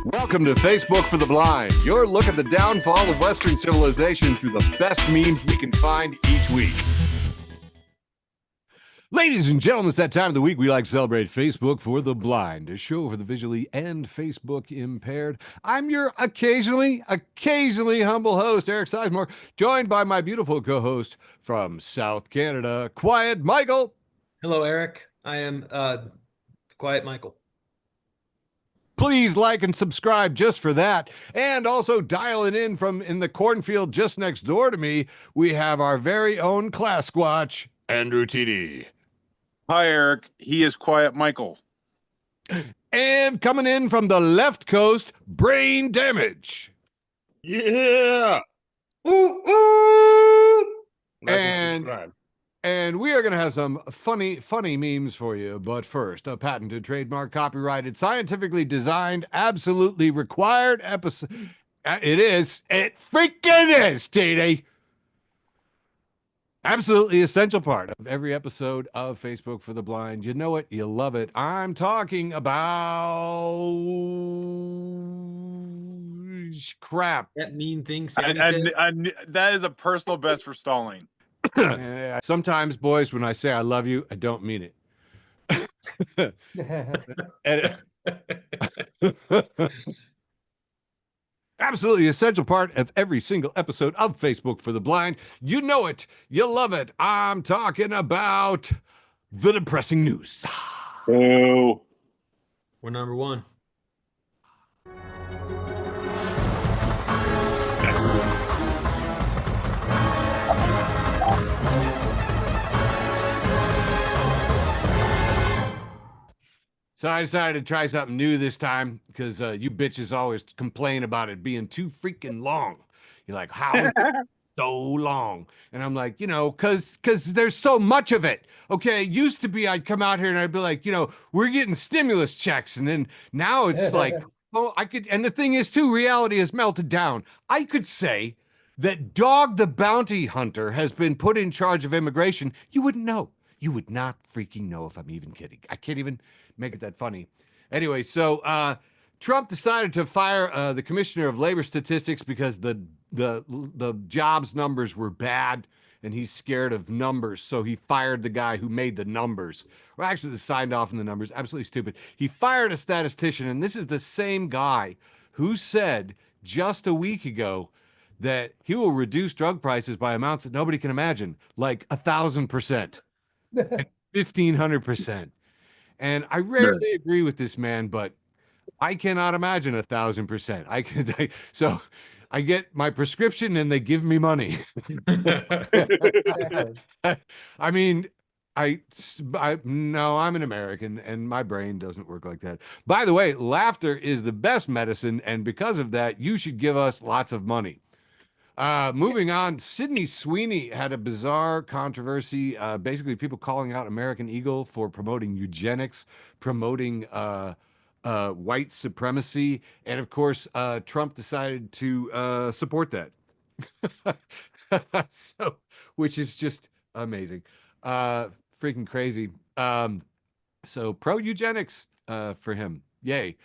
Welcome to Facebook for the Blind, your look at the downfall of Western civilization through the best memes we can find each week. Ladies and gentlemen, it's that time of the week we like to celebrate Facebook for the Blind, a show for the visually and Facebook impaired. I'm your occasionally humble host, Eric Sizemore, joined by my beautiful co-host from South Canada, Quiet Michael. Hello, Eric. I am Quiet Michael. Please like and subscribe just for that. And also dialing in from in the cornfield just next door to me, we have our very own class squatch, Andrew Tiede. Hi, Eric. He is Quiet Michael. And coming in from the left coast, Brain Damage. Yeah. Ooh, ooh. And we are going to have some funny memes for you. But first, a patented, trademark, copyrighted, scientifically designed, absolutely required episode. It freaking is, Tiede. Absolutely essential part of every episode of Facebook for the Blind. You know it, you love it. I'm talking about crap. That mean thing. That is a personal best for stalling. Sometimes, boys, when I say I love you, I don't mean it. Absolutely essential part of every single episode of Facebook for the Blind. You know it. You love it. I'm talking about the depressing news. Oh. We're number one. So I decided to try something new this time because you bitches always complain about it being too freaking long. You're like, how is it so long? And I'm like, because there's so much of it. Okay, it used to be I'd come out here and I'd be like, we're getting stimulus checks. And then now it's like, oh, and the thing is too, reality has melted down. I could say that Dog the Bounty Hunter has been put in charge of immigration. You wouldn't know. You would not freaking know if I'm even kidding. I can't even make it that funny. Anyway, so Trump decided to fire the Commissioner of Labor Statistics because the jobs numbers were bad and he's scared of numbers. So he fired the guy who made the numbers. Well, actually, signed off on the numbers. Absolutely stupid. He fired a statistician, and this is the same guy who said just a week ago that he will reduce drug prices by amounts that nobody can imagine, like 1,000%. 1,500%. And I rarely agree with this man, but I cannot imagine 1,000%. So I get my prescription and they give me money. I mean, no, I'm an American and my brain doesn't work like that. By the way, laughter is the best medicine, and because of that, you should give us lots of money. Moving on, Sydney Sweeney had a bizarre controversy. Basically, people calling out American Eagle for promoting eugenics, promoting white supremacy, and of course, Trump decided to support that. So, which is just amazing, freaking crazy. So pro eugenics for him, yay.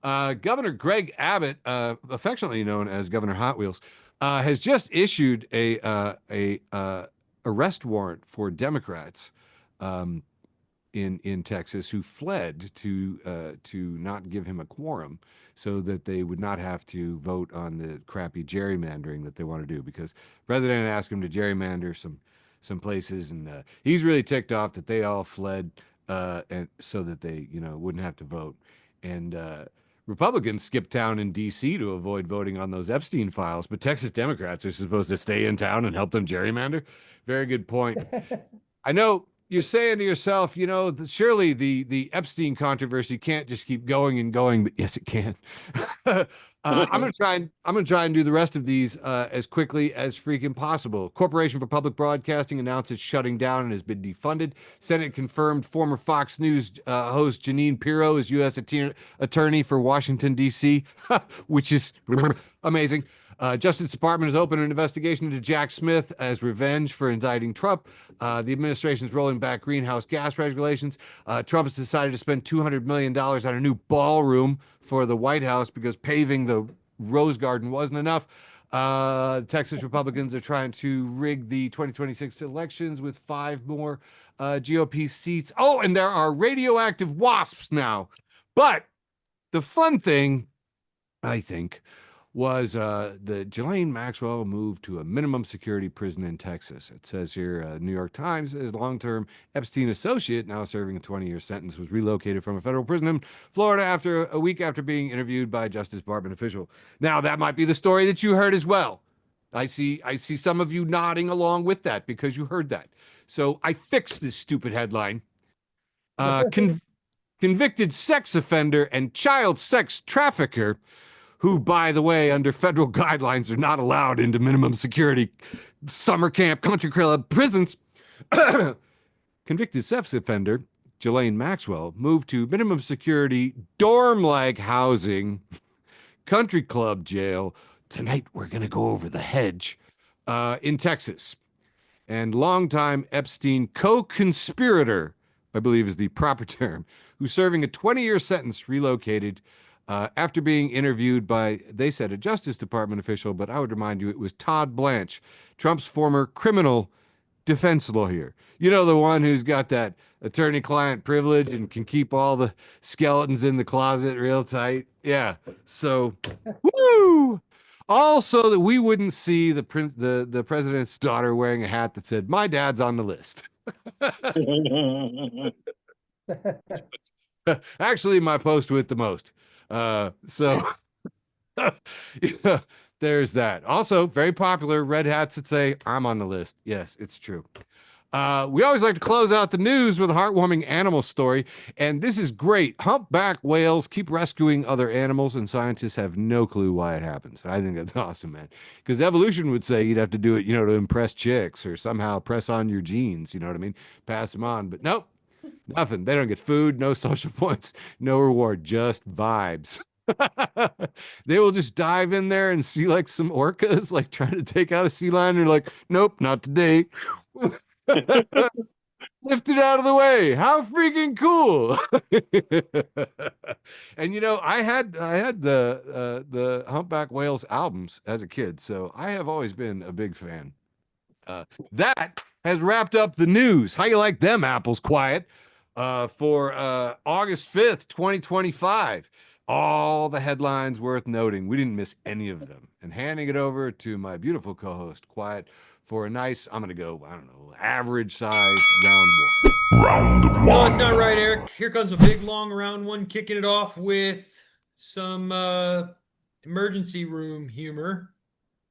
Governor Greg Abbott, affectionately known as Governor Hot Wheels, has just issued a arrest warrant for Democrats in Texas who fled to not give him a quorum so that they would not have to vote on the crappy gerrymandering that they want to do, because the president asked him to gerrymander some places, and he's really ticked off that they all fled and so that they wouldn't have to vote. And Republicans skipped town in D.C. to avoid voting on those Epstein files, but Texas Democrats are supposed to stay in town and help them gerrymander. Very good point. I know you're saying to yourself, surely the Epstein controversy can't just keep going and going, but yes, it can. I'm gonna try and do the rest of these as quickly as freaking possible. Corporation for Public Broadcasting announced it's shutting down and has been defunded. Senate confirmed former Fox News host Janine Piro is U.S. attorney for Washington D.C., which is amazing. Justice Department has opened an investigation into Jack Smith as revenge for indicting Trump. The administration is rolling back greenhouse gas regulations. Trump has decided to spend $200 million on a new ballroom for the White House because paving the Rose Garden wasn't enough. Texas Republicans are trying to rig the 2026 elections with 5 more GOP seats. Oh, and there are radioactive wasps now. But the fun thing, I think, was the Ghislaine Maxwell moved to a minimum security prison in Texas. It says here, New York Times, as long-term Epstein associate, now serving a 20-year sentence, was relocated from a federal prison in Florida after a week after being interviewed by a Justice Department official. Now, that might be the story that you heard as well. I see some of you nodding along with that because you heard that. So I fixed this stupid headline. Convicted sex offender and child sex trafficker, who, by the way, under federal guidelines are not allowed into minimum security summer camp, country club prisons. Convicted sex offender Ghislaine Maxwell moved to minimum security dorm-like housing, country club jail. Tonight we're going to go over the hedge in Texas. And longtime Epstein co-conspirator, I believe is the proper term, who's serving a 20-year sentence, relocated after being interviewed by, they said, a Justice Department official, but I would remind you it was Todd Blanche, Trump's former criminal defense lawyer. You know, the one who's got that attorney-client privilege and can keep all the skeletons in the closet real tight. Yeah, so, woo! Also, that we wouldn't see the president's daughter wearing a hat that said, "My dad's on the list." Actually, my post with the most. So yeah, there's that. Also, very popular red hats that say, "I'm on the list." Yes, it's true. We always like to close out the news with a heartwarming animal story, and this is great. Humpback whales keep rescuing other animals, and scientists have no clue why it happens. I think that's awesome, man. Because evolution would say you'd have to do it, to impress chicks or somehow press on your genes, you know what I mean? Pass them on, but nope. Nothing. They don't get food, no social points, no reward, just vibes. They will just dive in there and see like some orcas like trying to take out a sea lion. They're like, nope, not today. Lift it out of the way. How freaking cool. And I had the Humpback Whales albums as a kid, so I have always been a big fan. That has wrapped up the news. How you like them apples, Quiet? For August 5th, 2025. All the headlines worth noting. We didn't miss any of them. And handing it over to my beautiful co-host, Quiet, for a nice, I'm going to go, I don't know, average size round one. Round one. No, it's not right, Eric. Here comes a big, long round one, kicking it off with some emergency room humor.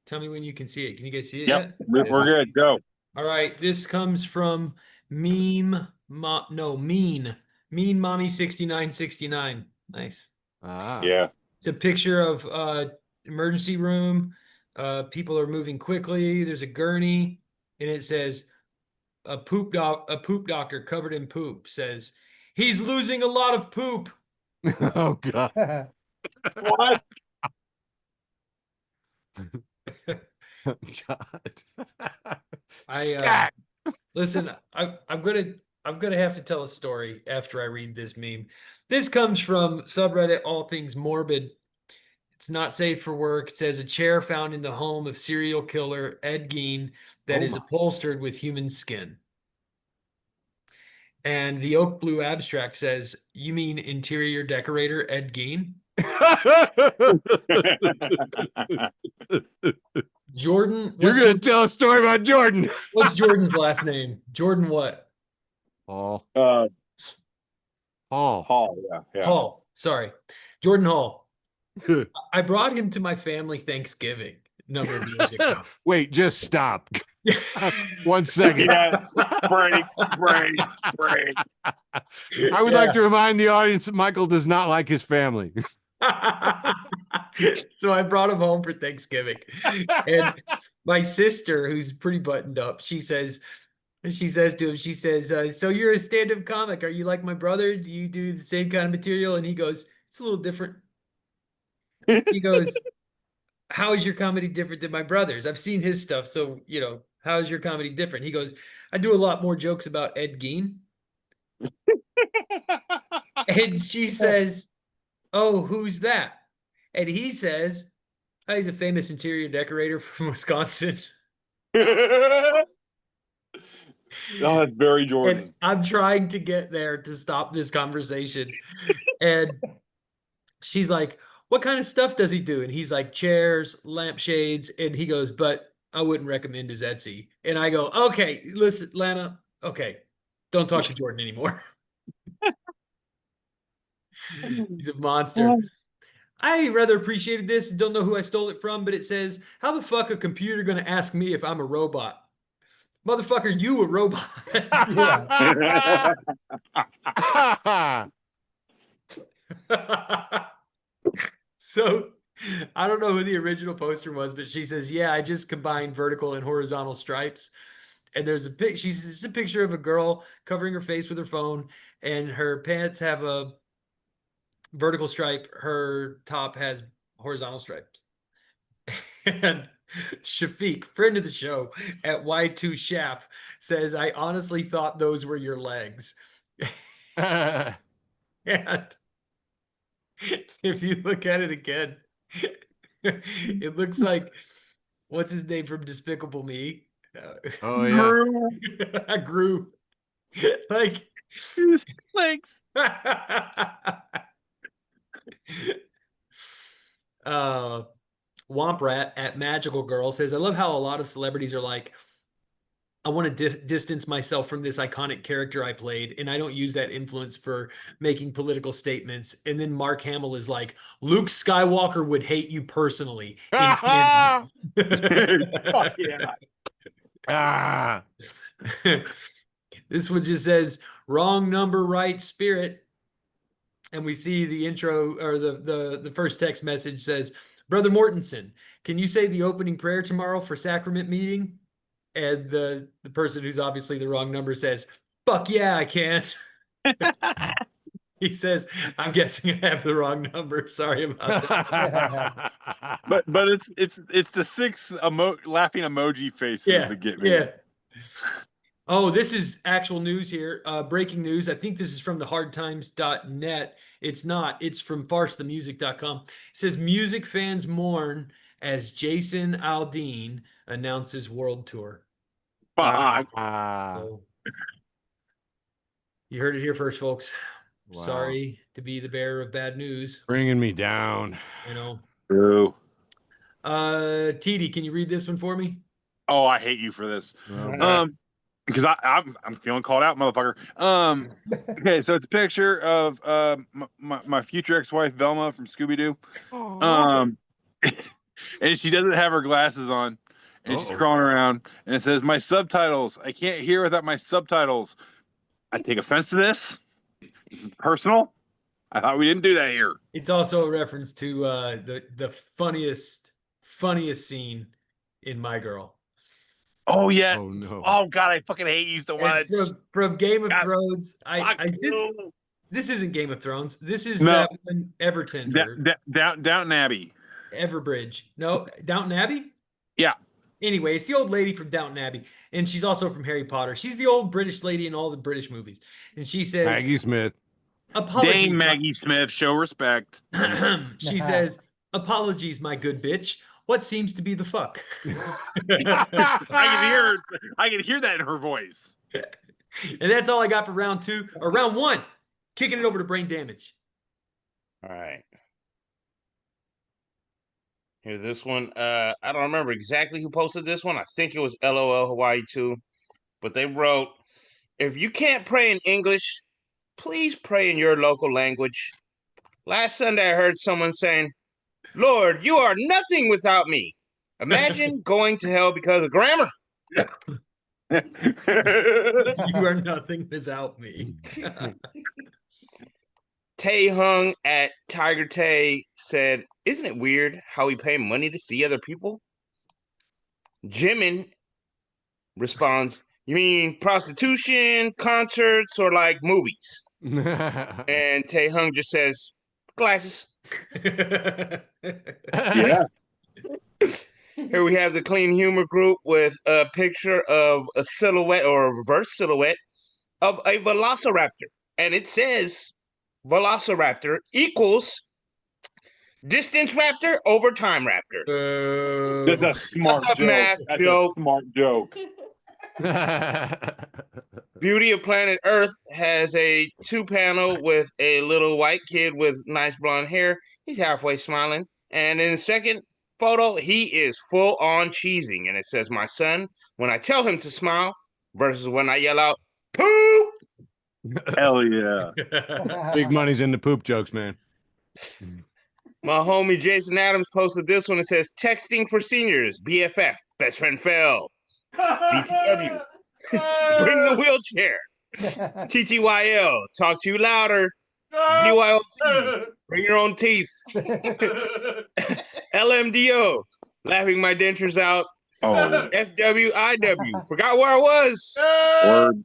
Tell me when you can see it. Can you guys see it Yep, yet? we're good. Go. All right, this comes from Mean Mommy 6969. Nice. Ah. Yeah. It's a picture of emergency room. People are moving quickly. There's a gurney, and it says a poop doctor covered in poop says he's losing a lot of poop. Oh God. What? God. I listen. I'm gonna have to tell a story after I read this meme. This comes from subreddit All Things Morbid. It's not safe for work. It says a chair found in the home of serial killer Ed Gein that is upholstered with human skin. And the oak blue abstract says, "You mean interior decorator Ed Gein?" Jordan. You're going to tell a story about Jordan. What's Jordan's last name? Jordan what? Hall. Hall. Hall. Yeah. Hall. Sorry. Jordan Hall. I brought him to my family Thanksgiving a number of years ago. Wait, just stop. 1 second. Yeah. Break. I would like to remind the audience that Michael does not like his family. So I brought him home for Thanksgiving. And my sister, who's pretty buttoned up, she says to him, so you're a stand-up comic. Are you like my brother? Do you do the same kind of material? And he goes, it's a little different. He goes, how is your comedy different than my brother's? I've seen his stuff, so how is your comedy different? He goes, I do a lot more jokes about Ed Gein. And she says, oh, who's that? And he says, oh, he's a famous interior decorator from Wisconsin. Oh, that's very Jordan. And I'm trying to get there to stop this conversation. And she's like, what kind of stuff does he do? And he's like, chairs, lampshades. And he goes, but I wouldn't recommend his Etsy. And I go, okay, listen, Lana, okay, don't talk to Jordan anymore. He's a monster. I rather appreciated this. Don't know who I stole it from, but it says, how the fuck a computer going to ask me if I'm a robot? Motherfucker, you a robot. So I don't know who the original poster was, but she says, yeah, I just combined vertical and horizontal stripes. And there's a it's a picture of a girl covering her face with her phone, and her pants have a vertical stripe. Her top has horizontal stripes. And Shafiq, friend of the show at Y2 Shaft, says, I honestly thought those were your legs. And if you look at it again, it looks like, what's his name from Despicable Me? Oh, yeah. I grew. Like, Thanks. Womp Rat at Magical Girl says, I love how a lot of celebrities are like, I want to distance myself from this iconic character I played, and I don't use that influence for making political statements. And then Mark Hamill is like, Luke Skywalker would hate you personally. Fuck yeah. This one just says, wrong number, right spirit. And we see the intro, or the first text message says, Brother Mortensen, can you say the opening prayer tomorrow for sacrament meeting? And the person who's obviously the wrong number says, fuck yeah, I can. He says, I'm guessing I have the wrong number. Sorry about that. But it's the 6 laughing emoji faces that get me. Yeah. Oh, this is actual news here. Breaking news. I think this is from the hardtimes.net. It's not. It's from farcethemusic.com. It says music fans mourn as Jason Aldean announces world tour. So, you heard it here first, folks. Wow. Sorry to be the bearer of bad news. Bringing me down. True. Tiede, can you read this one for me? Oh, I hate you for this. Because I'm feeling called out, motherfucker. Okay, so it's a picture of my future ex-wife Velma from Scooby-Doo. And she doesn't have her glasses on, and she's crawling around, and it says, my subtitles. I can't hear without my subtitles. I take offense to this. This is personal. I thought we didn't do that here. It's also a reference to the funniest scene in My Girl. Oh yeah. Oh no. Oh god, I fucking hate you so much. From Game of Thrones. This isn't Game of Thrones. This is that one Everton. Downton Abbey. Everbridge. No, Downton Abbey? Yeah. Anyway, it's the old lady from Downton Abbey. And she's also from Harry Potter. She's the old British lady in all the British movies. And she says, Maggie Smith. Apologies. Dame Maggie Smith, show respect. She says, apologies, my good bitch. What seems to be the fuck? I can hear that in her voice. And that's all I got for round 2 or round 1. Kicking it over to Brain Damage. All right. Here's this one. I don't remember exactly who posted this one. I think it was LOL Hawaii 2. But they wrote, if you can't pray in English, please pray in your local language. Last Sunday, I heard someone saying, Lord, you are nothing without me. Imagine going to hell because of grammar. You are nothing without me. Tae Hung at Tiger Tay said, isn't it weird how we pay money to see other people? Jimin responds, you mean prostitution, concerts, or like movies? And Tae Hung just says, glasses. Yeah. Here we have the Clean Humor Group with a picture of a silhouette or a reverse silhouette of a velociraptor. And it says velociraptor equals distance raptor over time raptor. That's a smart That's a joke. math That's joke. a smart joke. Beauty of Planet Earth has a 2-panel with a little white kid with nice blonde hair. He's halfway smiling. And in the second photo, he is full on cheesing. And it says, my son, when I tell him to smile versus when I yell out, poop. Hell yeah. Big money's in the poop jokes, man. My homie Jason Adams posted this one. It says, texting for seniors, BFF, best friend fell. BTW, bring the wheelchair. TTYL, talk to you louder. BYOT, bring your own teeth. LMDO, laughing my dentures out. Oh. FWIW, forgot where I was. Word.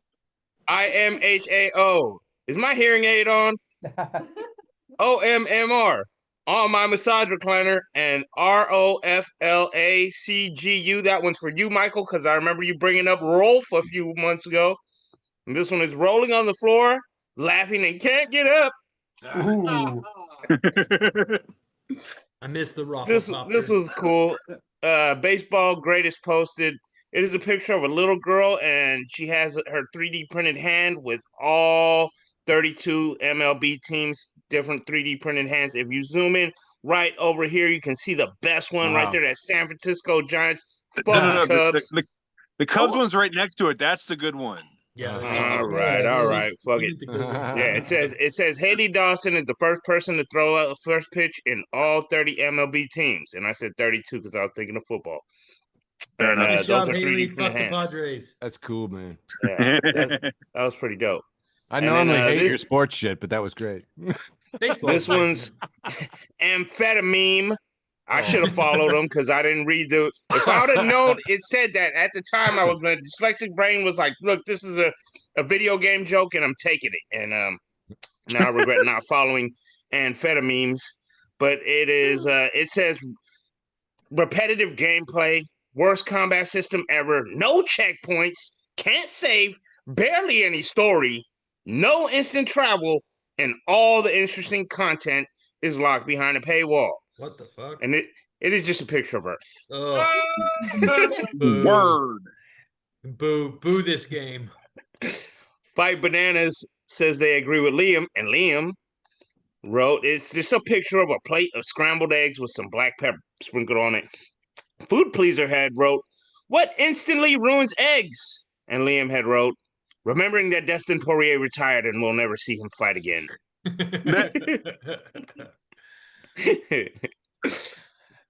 IMHAO, is my hearing aid on? OMMR, on my massage recliner. And ROFLACGU, that one's for you, Michael, because I remember you bringing up Rolf a few months ago. And this one is rolling on the floor, laughing and can't get up. Ooh. I missed the ruffle. This was cool. Baseball Greatest posted. It is a picture of a little girl, and she has her 3D printed hand with all 32 MLB teams, different 3D printed hands. If you zoom in right over here, you can see the best one right there. That San Francisco Giants. Fuck the Cubs. The Cubs one's right next to it. That's the good one. Yeah. All right. Fuck it. Yeah, it says Haley Dawson is the first person to throw out the first pitch in all 30 MLB teams, and I said 32 because I was thinking of football. And Nice those job, are 3D Haley. printed Fuck the hands. Padres. That's cool, man. Yeah, that was pretty dope. I And normally then, hate your sports shit, but that was great. Baseball. This one's amphetamine. I should have followed them because I didn't read the. If I would have known it said that at the time, I was my dyslexic brain was like, "Look, this is a video game joke, and I'm taking it." And now I regret not following amphetamines. But it is. It says repetitive gameplay, worst combat system ever, no checkpoints, can't save, barely any story, no instant travel, and all the interesting content is locked behind a paywall. What the fuck? And it is just a picture of Earth. Oh. Boo. Word. Boo this game. Fight Bananas says they agree with Liam, and Liam wrote, it's just a picture of a plate of scrambled eggs with some black pepper sprinkled on it. Food Pleaser had wrote, what instantly ruins eggs? And Liam had wrote, remembering that Dustin Poirier retired and we'll never see him fight again.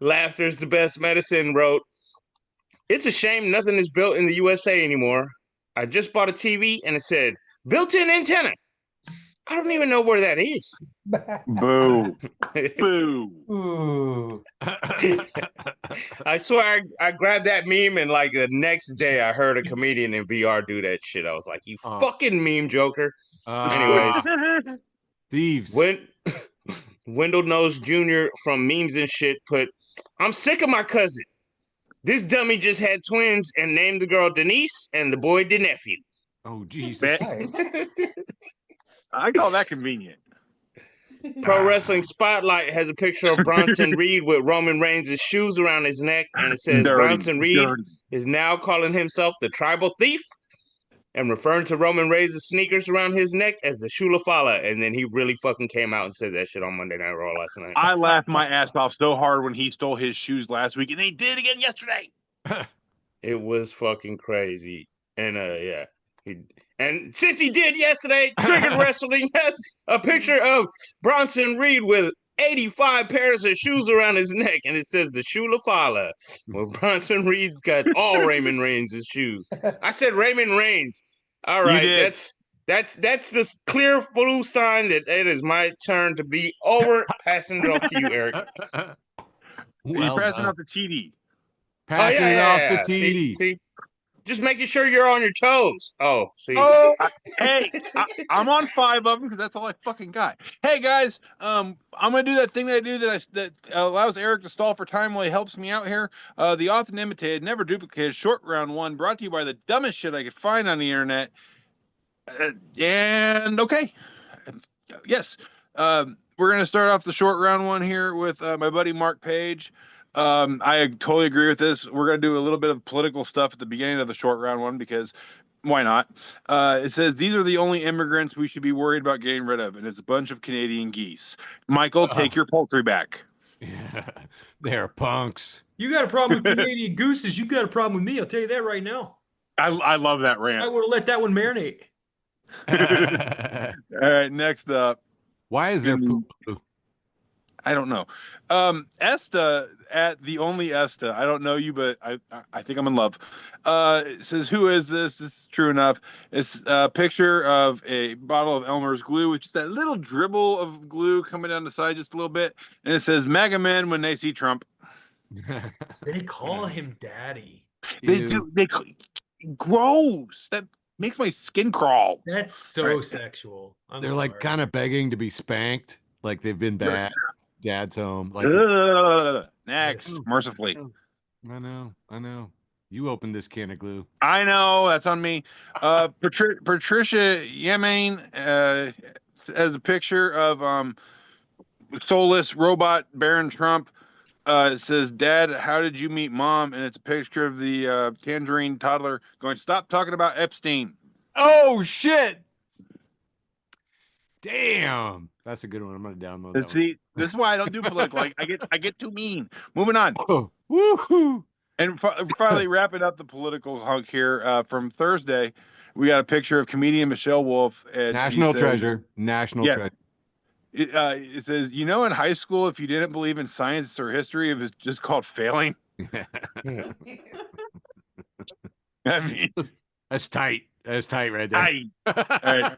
Laughter's the best medicine wrote, it's a shame nothing is built in the USA anymore. I just bought a TV and it said, built-in antenna. I don't even know where that is. Boo. Boo. Ooh. I swear I grabbed that meme and like the next day I heard a comedian in VR do that shit. I was like, you fucking meme joker. Anyways. Thieves. Wendell Nose Jr. from Memes and Shit put, I'm sick of my cousin. This dummy just had twins and named the girl Denise and the boy DeNephew. Oh, Jesus. I call that convenient. Pro Wrestling Spotlight has a picture of Bronson Reed with Roman Reigns' shoes around his neck, and it says Bronson Reed is now calling himself the Tribal Thief and referring to Roman Reigns' sneakers around his neck as the Shulafala. And then he really fucking came out and said that shit on Monday Night Raw last night. I laughed my ass off so hard when he stole his shoes last week, and they did again yesterday. It was fucking crazy. And yeah. And since he did yesterday, Triggered Wrestling has a picture of Bronson Reed with 85 pairs of shoes around his neck, and it says the Shulafala. Well, Bronson Reed's got all Raymond Reigns' shoes. I said Raymond Reigns. All right, that's the clear blue sign that it is my turn to be over. Passing it off to you, Eric. You're passing off to Tiede. Passing it off to Tiede. See? Just making sure you're on your toes. Oh, see. Hey, I'm on 5 of them because that's all I fucking got. Hey guys, I'm gonna do that thing that I do that allows Eric to stall for time while he helps me out here. The often imitated, never duplicated, short round one, brought to you by the dumbest shit I could find on the internet. And okay, yes, we're gonna start off the short round one here with my buddy Mark Page. I totally agree with this. We're gonna do a little bit of political stuff at the beginning of the short round one because why not? It says these are the only immigrants we should be worried about getting rid of, and it's a bunch of Canadian geese. Michael, take your poultry back. Yeah, they're punks. You got a problem with Canadian gooses. You got a problem with me. I'll tell you that right now. I love that I rant. would have let that one marinate. All right, next up. Why is there poop? I don't know. Esta at the only Esta. I don't know you, but I think I'm in love. It says, who is this? It's true enough. It's a picture of a bottle of Elmer's glue, which is that little dribble of glue coming down the side just a little bit. And it says, MAGA men when they see Trump. They call him daddy. They do. Gross. That makes my skin crawl. That's so sexual. They're like kind of begging to be spanked. Like they've been bad. Dad's home. Like next, mercifully. I know. You opened this can of glue. I know, that's on me. Patricia Yemain has a picture of soulless robot Baron Trump. It says, Dad, how did you meet Mom? And it's a picture of the tangerine toddler going, stop talking about Epstein. Oh shit. Damn, that's a good one. I'm gonna download that. See, this is why I don't do political. I get too mean. Moving on. Oh, woohoo! And finally, wrapping up the political hunk here from Thursday, we got a picture of comedian Michelle Wolf. And National treasure. Treasure. It says, you know, in high school, if you didn't believe in science or history, it was just called failing. I mean, that's tight. That's tight right there. All right.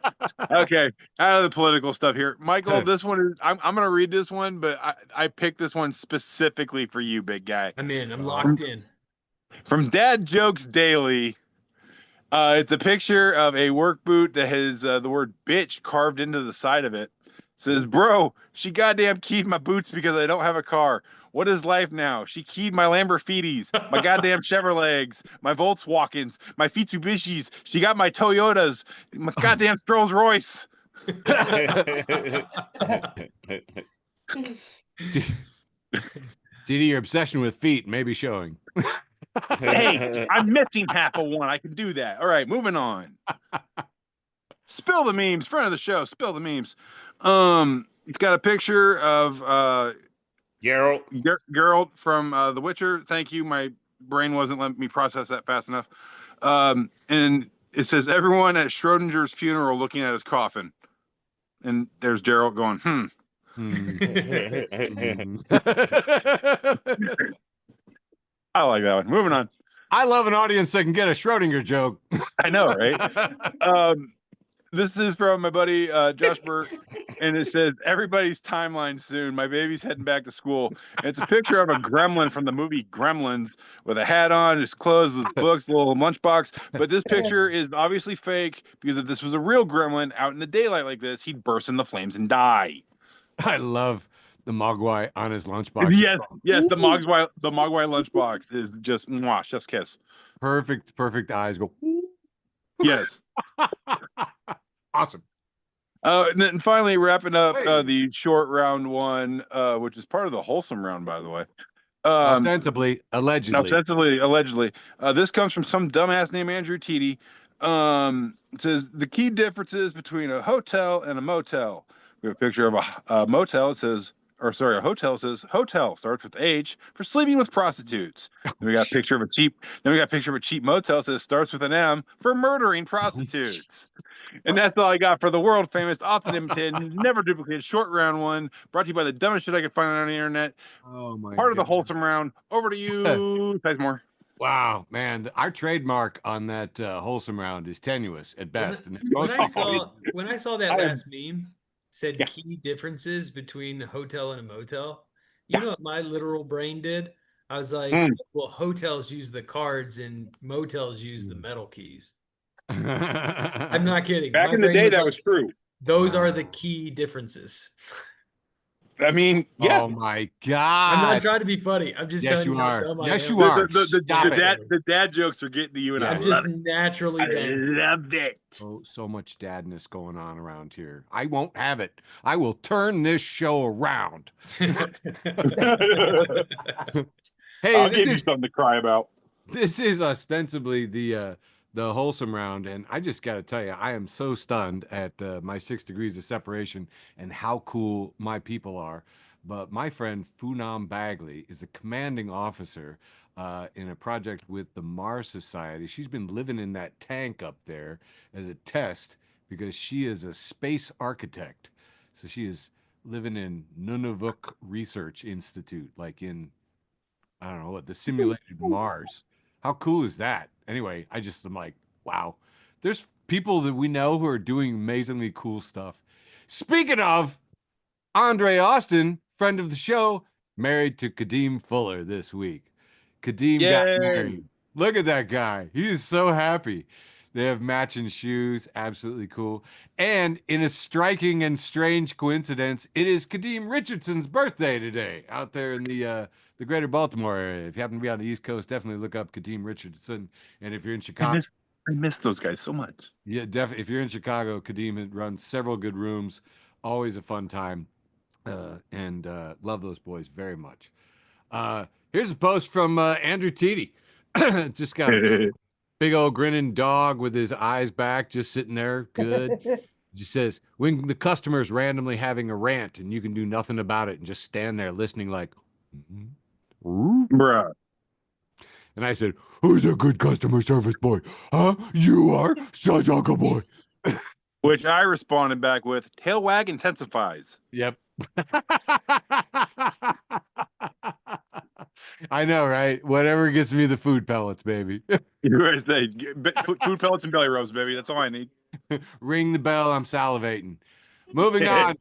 Okay. Out of the political stuff here. Michael, this one is I'm gonna read this one, but I picked this one specifically for you, big guy. I'm in. I'm locked in. From Dad Jokes Daily. It's a picture of a work boot that has the word bitch carved into the side of it. It says, bro, she goddamn keyed my boots because I don't have a car. What is life now? She keyed my Lamborghinis, my goddamn Chevrolets, my Volkswagens, my Mitsubishis. She got my Toyotas, my goddamn Rolls Royce. Didi, your obsession with feet may be showing. Hey, I'm missing half of one. I can do that. All right, moving on. Spill the memes. Front of the show. Spill the memes. It's got a picture of Geralt from The Witcher. Thank you. My brain wasn't letting me process that fast enough. And it says, everyone at Schrodinger's funeral looking at his coffin. And there's Geralt going, I like that one. Moving on. I love an audience that can get a Schrodinger joke. I know, right? This is from my buddy Josh Burt, and it says, everybody's timeline soon. My baby's heading back to school. And it's a picture of a gremlin from the movie Gremlins with a hat on, his clothes, his books, a little lunchbox. But this picture is obviously fake because if this was a real gremlin out in the daylight like this, he'd burst in the flames and die. I love the Mogwai on his lunchbox. Yes, the Mogwai lunchbox is just mwah, chef's kiss. Perfect eyes go. Yes. Awesome. And then finally wrapping up the short round one, which is part of the wholesome round, by the way. Ostensibly, allegedly. This comes from some dumbass named Andrew Tiede. It says, the key differences between a hotel and a motel. We have a picture of a motel. It says, a hotel says hotel starts with H for sleeping with prostitutes. Then we got a picture of a cheap motel. It says starts with an M for murdering prostitutes. And that's all I got for the world famous, often imitated, never duplicated short round one, brought to you by the dumbest shit I could find on the internet. Oh my! Part of the wholesome round. Over to you, Sizemore. Wow, man, our trademark on that wholesome round is tenuous at best. When I saw that last meme said key differences between a hotel and a motel, you know what my literal brain did? I was like, well, hotels use the cards and motels use the metal keys. I'm not kidding. Back My in the brain day, was that like, was true. those are the key differences. I mean, yeah. Oh my I'm God. not trying to be funny. I'm just Yes, telling you you how are. dumb I Yes, am. you are. The dad jokes are getting to you, and Yeah. I I'm love just it. naturally I dumb. love it. Oh, so much dadness going on around here. I won't have it. I will turn this show around. Hey, I'll give you something to cry about. This is ostensibly the wholesome round, and I just got to tell you, I am so stunned at my 6 degrees of separation and how cool my people are. But my friend Funam Bagley is a commanding officer in a project with the Mars Society. She's been living in that tank up there as a test because she is a space architect. So she is living in Nunavut Research Institute, like in, I don't know what, the simulated Mars. How cool is that? Anyway, I'm like, wow. There's people that we know who are doing amazingly cool stuff. Speaking of, Andre Austin, friend of the show, married to Kadeem Fuller this week. Kadeem got Yay. married. Look at that guy. He is so happy. They have matching shoes. Absolutely cool. And in a striking and strange coincidence, it is Kadeem Richardson's birthday today out there in the greater Baltimore area. If you happen to be on the East Coast, definitely look up Kadeem Richardson. And if you're in Chicago, I miss those guys so much. yeah, definitely. If you're in Chicago, Kadeem runs several good rooms. Always a fun time. And love those boys very much. Here's a post from Andrew Tiede. Just got a big old grinning dog with his eyes back, just sitting there. Good. He says, when the customer's randomly having a rant and you can do nothing about it and just stand there listening like, Bruh. And I said, who's a good customer service boy? Huh? You are such a good boy. Which I responded back with, tail wag intensifies. Yep. I know, right? Whatever gets me the food pellets, baby. You guys say food pellets and belly rubs, baby. That's all I need. Ring the bell. I'm salivating. Moving on.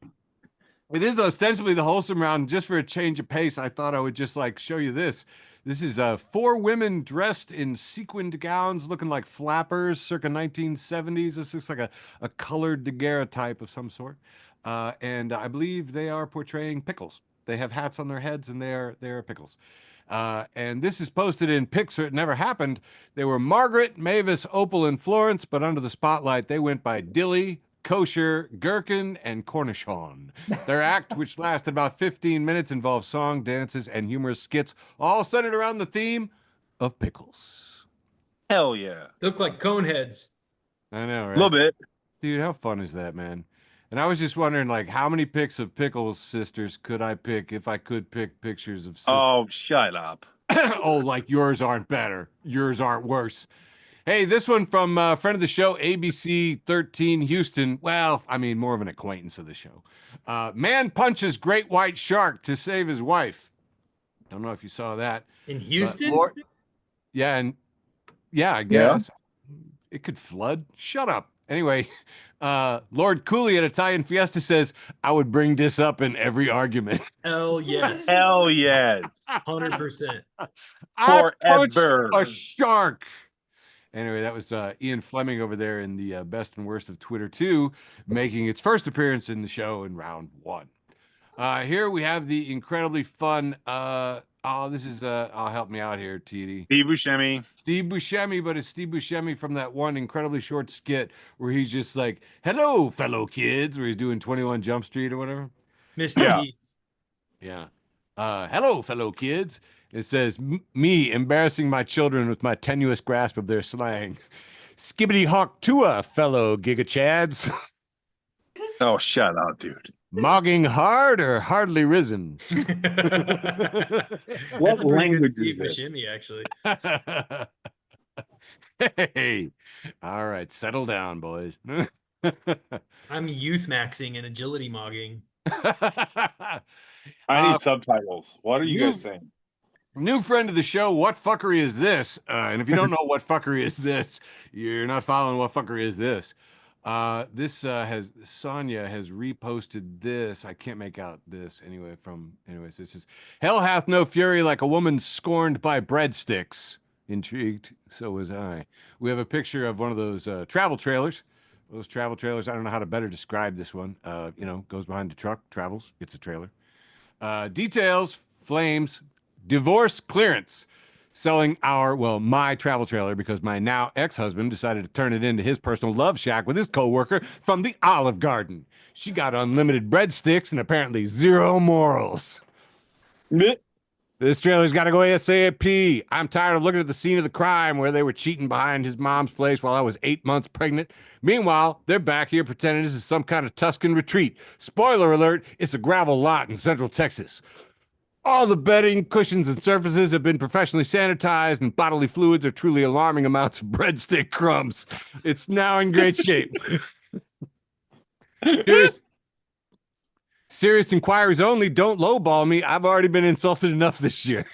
It is ostensibly the wholesome round. Just for a change of pace, I thought I would just like show you this. This is 4 women dressed in sequined gowns looking like flappers circa 1970s. This looks like a colored daguerreotype of some sort. And I believe they are portraying pickles. They have hats on their heads and they are pickles. And this is posted in pics or it never happened. They were Margaret, Mavis, Opal, and Florence, but under the spotlight, they went by Dilly, Kosher, Gherkin, and Cornichon. Their act, which lasted about 15 minutes, involved song, dances, and humorous skits, all centered around the theme of pickles. Hell yeah. Look like cone heads. I know, right? A little bit. Dude, how fun is that, man? And I was just wondering, like, how many pics of Pickles sisters could I pick if I could pick pictures of sisters? Oh, shut up. Oh, like yours aren't better. Yours aren't worse. Hey, this one from friend of the show, ABC 13 Houston. Well, I mean, more of an acquaintance of the show. Man punches great white shark to save his wife. Don't know if you saw that. In Houston? Yeah, and yeah, I guess. It could flood. Shut up. Anyway, Lord Cooley at Italian Fiesta says, I would bring this up in every argument. Hell yes. Hell yes. 100%. I punched Forever. a shark. Anyway, that was Ian Fleming over there in the Best and Worst of Twitter 2, making its first appearance in the show in round 1. Here we have the incredibly fun, this is, help me out here, Tiede. Steve Buscemi. Steve Buscemi, but it's Steve Buscemi from that one incredibly short skit where he's just like, hello, fellow kids, where he's doing 21 Jump Street or whatever. Mr. Deeds. Yeah. Hello, fellow kids. It says, me embarrassing my children with my tenuous grasp of their slang. Skibbity hawk tua, fellow gigachads. Oh, shut up, dude. Mogging hard or hardly risen? That's a pretty good Steve Buscemi, actually. Hey, all right, settle down, boys. I'm youth maxing and agility mogging. I need subtitles. What are you guys saying? New friend of the show, what fuckery is this? And if you don't know what fuckery is this, you're not following what fuckery is this. This has Sonia has reposted this. I can't make out this anyway. Anyways, this is hell hath no fury like a woman scorned by breadsticks. Intrigued, so was I. We have a picture of one of those travel trailers. Those travel trailers. I don't know how to better describe this one. Goes behind the truck, travels, gets a trailer. Details, flames, divorce clearance. Selling my travel trailer because my now ex-husband decided to turn it into his personal love shack with his coworker from the Olive Garden. She got unlimited breadsticks and apparently zero morals. This trailer's got to go ASAP. I'm tired of looking at the scene of the crime where they were cheating behind his mom's place while I was 8 months pregnant. Meanwhile, they're back here pretending this is some kind of Tuscan retreat. Spoiler alert, it's a gravel lot in Central Texas. All the bedding, cushions, and surfaces have been professionally sanitized, and bodily fluids are truly alarming amounts of breadstick crumbs. It's now in great shape. Serious inquiries only. Don't lowball me. I've already been insulted enough this year.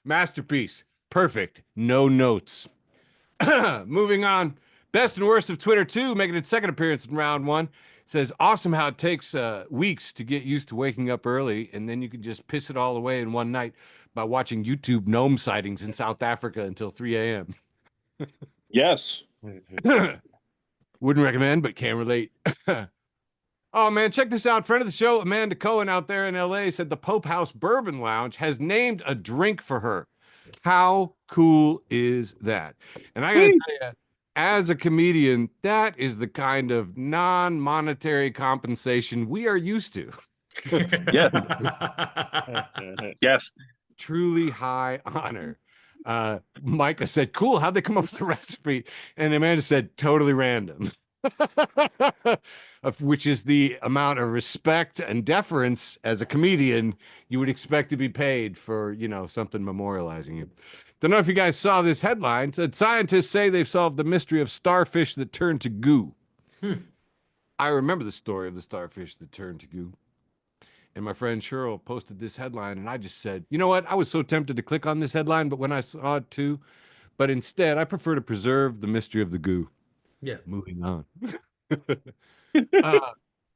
Masterpiece. Perfect. No notes. Moving on. Best and worst of Twitter 2, making its second appearance in round 1. Says, awesome how it takes weeks to get used to waking up early, and then you can just piss it all away in one night by watching YouTube gnome sightings in South Africa until 3 a.m. Yes. Wouldn't recommend, but can relate. Oh, man, check this out. Friend of the show, Amanda Cohen out there in L.A. said the Pope House Bourbon Lounge has named a drink for her. How cool is that? And I got to tell you, as a comedian, that is the kind of non-monetary compensation we are used to. Yes. Truly high honor. Micah said, cool, how'd they come up with the recipe? And Amanda said, totally random. Which is the amount of respect and deference as a comedian you would expect to be paid for, something memorializing you. Don't know if you guys saw this headline. It said, scientists say they've solved the mystery of starfish that turn to goo. I remember the story of the starfish that turned to goo. And my friend Cheryl posted this headline, and I just said, you know what? I was so tempted to click on this headline, but when I saw it too, but instead, I prefer to preserve the mystery of the goo. Yeah. Moving on.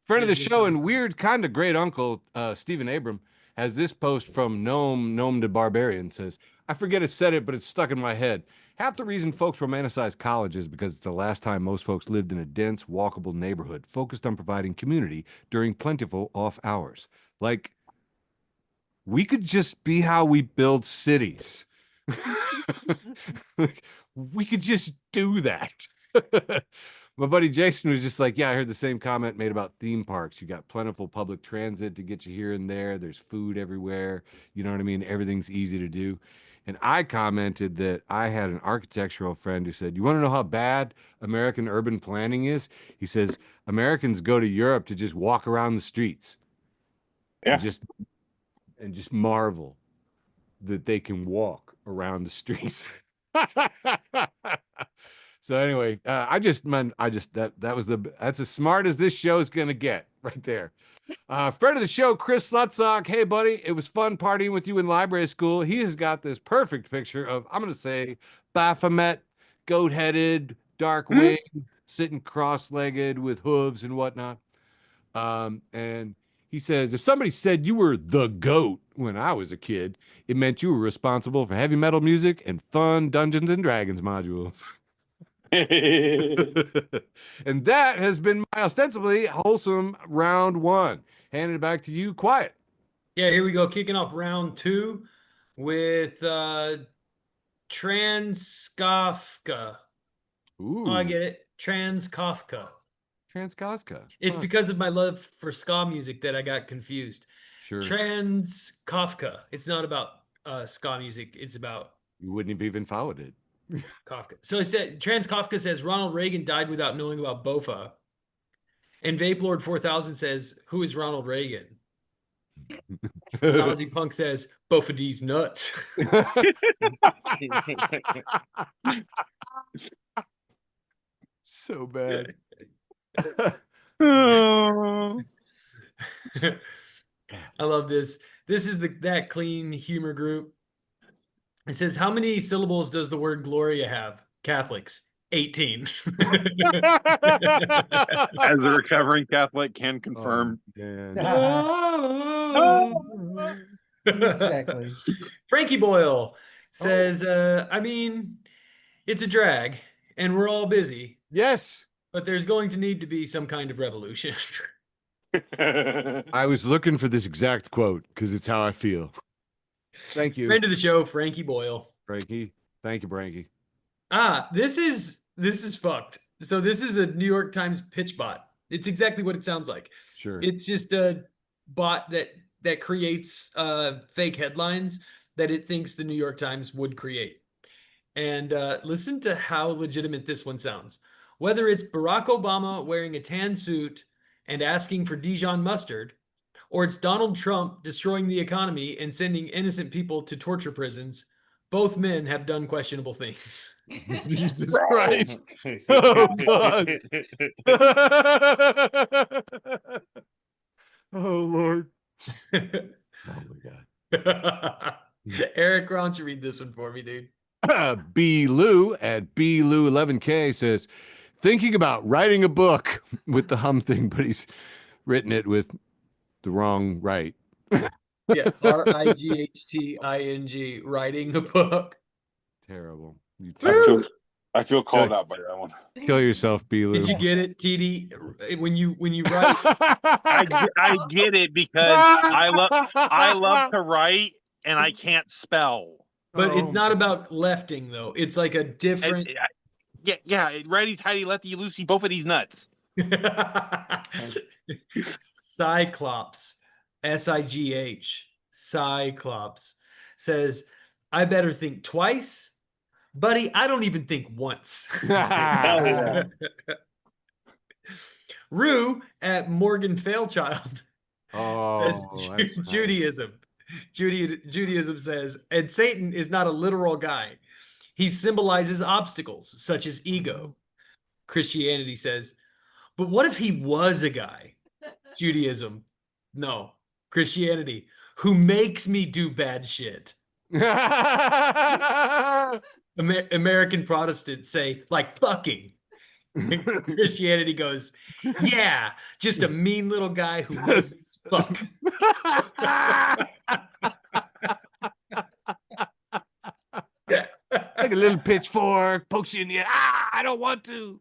Friend of the show and weird kind of great uncle, Stephen Abram, has this post from Gnome to Barbarian. Says, I forget who said it, but it's stuck in my head. Half the reason folks romanticize college is because it's the last time most folks lived in a dense, walkable neighborhood focused on providing community during plentiful off hours. Like, we could just be how we build cities. We could just do that. My buddy Jason was just like, yeah, I heard the same comment made about theme parks. You got plentiful public transit to get you here and there. There's food everywhere. You know what I mean? Everything's easy to do. And I commented that I had an architectural friend who said, you want to know how bad American urban planning is? He says, Americans go to Europe to just walk around the streets. Yeah. And just marvel that they can walk around the streets. So anyway, that's as smart as this show is gonna get right there. Friend of the show, Chris Slutsock. Hey buddy, it was fun partying with you in library school. He has got this perfect picture of, I'm gonna say, Baphomet, goat-headed, dark wing, sitting cross-legged with hooves and whatnot. And he says, if somebody said you were the GOAT when I was a kid, it meant you were responsible for heavy metal music and fun Dungeons and Dragons modules. And that has been my ostensibly wholesome round 1. Handing it back to you, Quiet. Yeah, here we go. Kicking off round 2 with Transkafka. Ooh. Oh, I get it. Transkafka. Transkafka. It's because of my love for ska music that I got confused. Sure. Transkafka. It's not about ska music. It's about... You wouldn't have even followed it. Kafka. So it said, Kafka says Ronald Reagan died without knowing about BOFA. And Vape Lord 4000 says, who is Ronald Reagan? Nazi Punk says, BOFA D's nuts. So bad. I love this. This is that clean humor group. It says, how many syllables does the word Gloria have? Catholics, 18. As a recovering Catholic can confirm. Exactly. Frankie Boyle says, I mean, it's a drag and we're all busy, Yes. but there's going to need to be some kind of revolution. I was looking for this exact quote because it's how I feel. Thank you. Friend of the show, Frankie Boyle. Frankie. Thank you, Frankie. This is fucked. So this is a New York Times pitch bot. It's exactly what it sounds like. Sure. It's just a bot that creates fake headlines that it thinks the New York Times would create. And listen to how legitimate this one sounds. Whether it's Barack Obama wearing a tan suit and asking for Dijon mustard, or it's Donald Trump destroying the economy and sending innocent people to torture prisons, both men have done questionable things. Jesus Christ. Oh, God. Oh, Lord. Oh, my God. Eric, why don't you read this one for me, dude? B. Lou at B. Lou 11K says, thinking about writing a book with the hum thing, but he's written it with the wrong right. Yeah, RIGHTING, writing a book. Terrible. You I feel called out by that one. kill yourself, B. Lou. Did you get it, Tiede? When you write, I get it because I love to write and I can't spell. but it's not about lefting though. It's like a different. Yeah. Righty tighty, lefty loosey, both of these nuts. Cyclops, SIGH, Cyclops says, I better think twice. Buddy, I don't even think once. Yeah. Rue at Morgan Fairchild says that's Judaism. Judaism says, and Satan is not a literal guy. He symbolizes obstacles such as ego. Christianity says, but what if he was a guy? Judaism, no. Christianity, who makes me do bad shit. American Protestants say, like fucking. Christianity goes, yeah, just a mean little guy who makes us fuck. Like a little pitchfork, pokes you in the eye. I don't want to.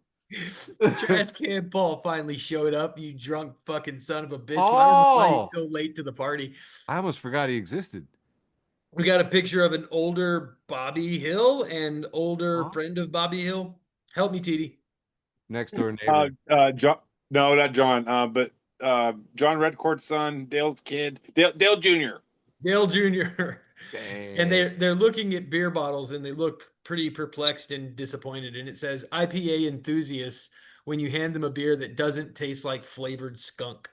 Trash can Paul finally showed up, you drunk fucking son of a bitch. I don't know why he's so late to the party. I almost forgot he existed. We got a picture of an older Bobby Hill and older friend of Bobby Hill. Help me, Tiede. Next door neighbor. John, no, not John, but John Redcourt's son, Dale's kid, Dale Jr. Dale Jr. Dang. And they're looking at beer bottles and they look pretty perplexed and disappointed. And it says IPA enthusiasts when you hand them a beer that doesn't taste like flavored skunk.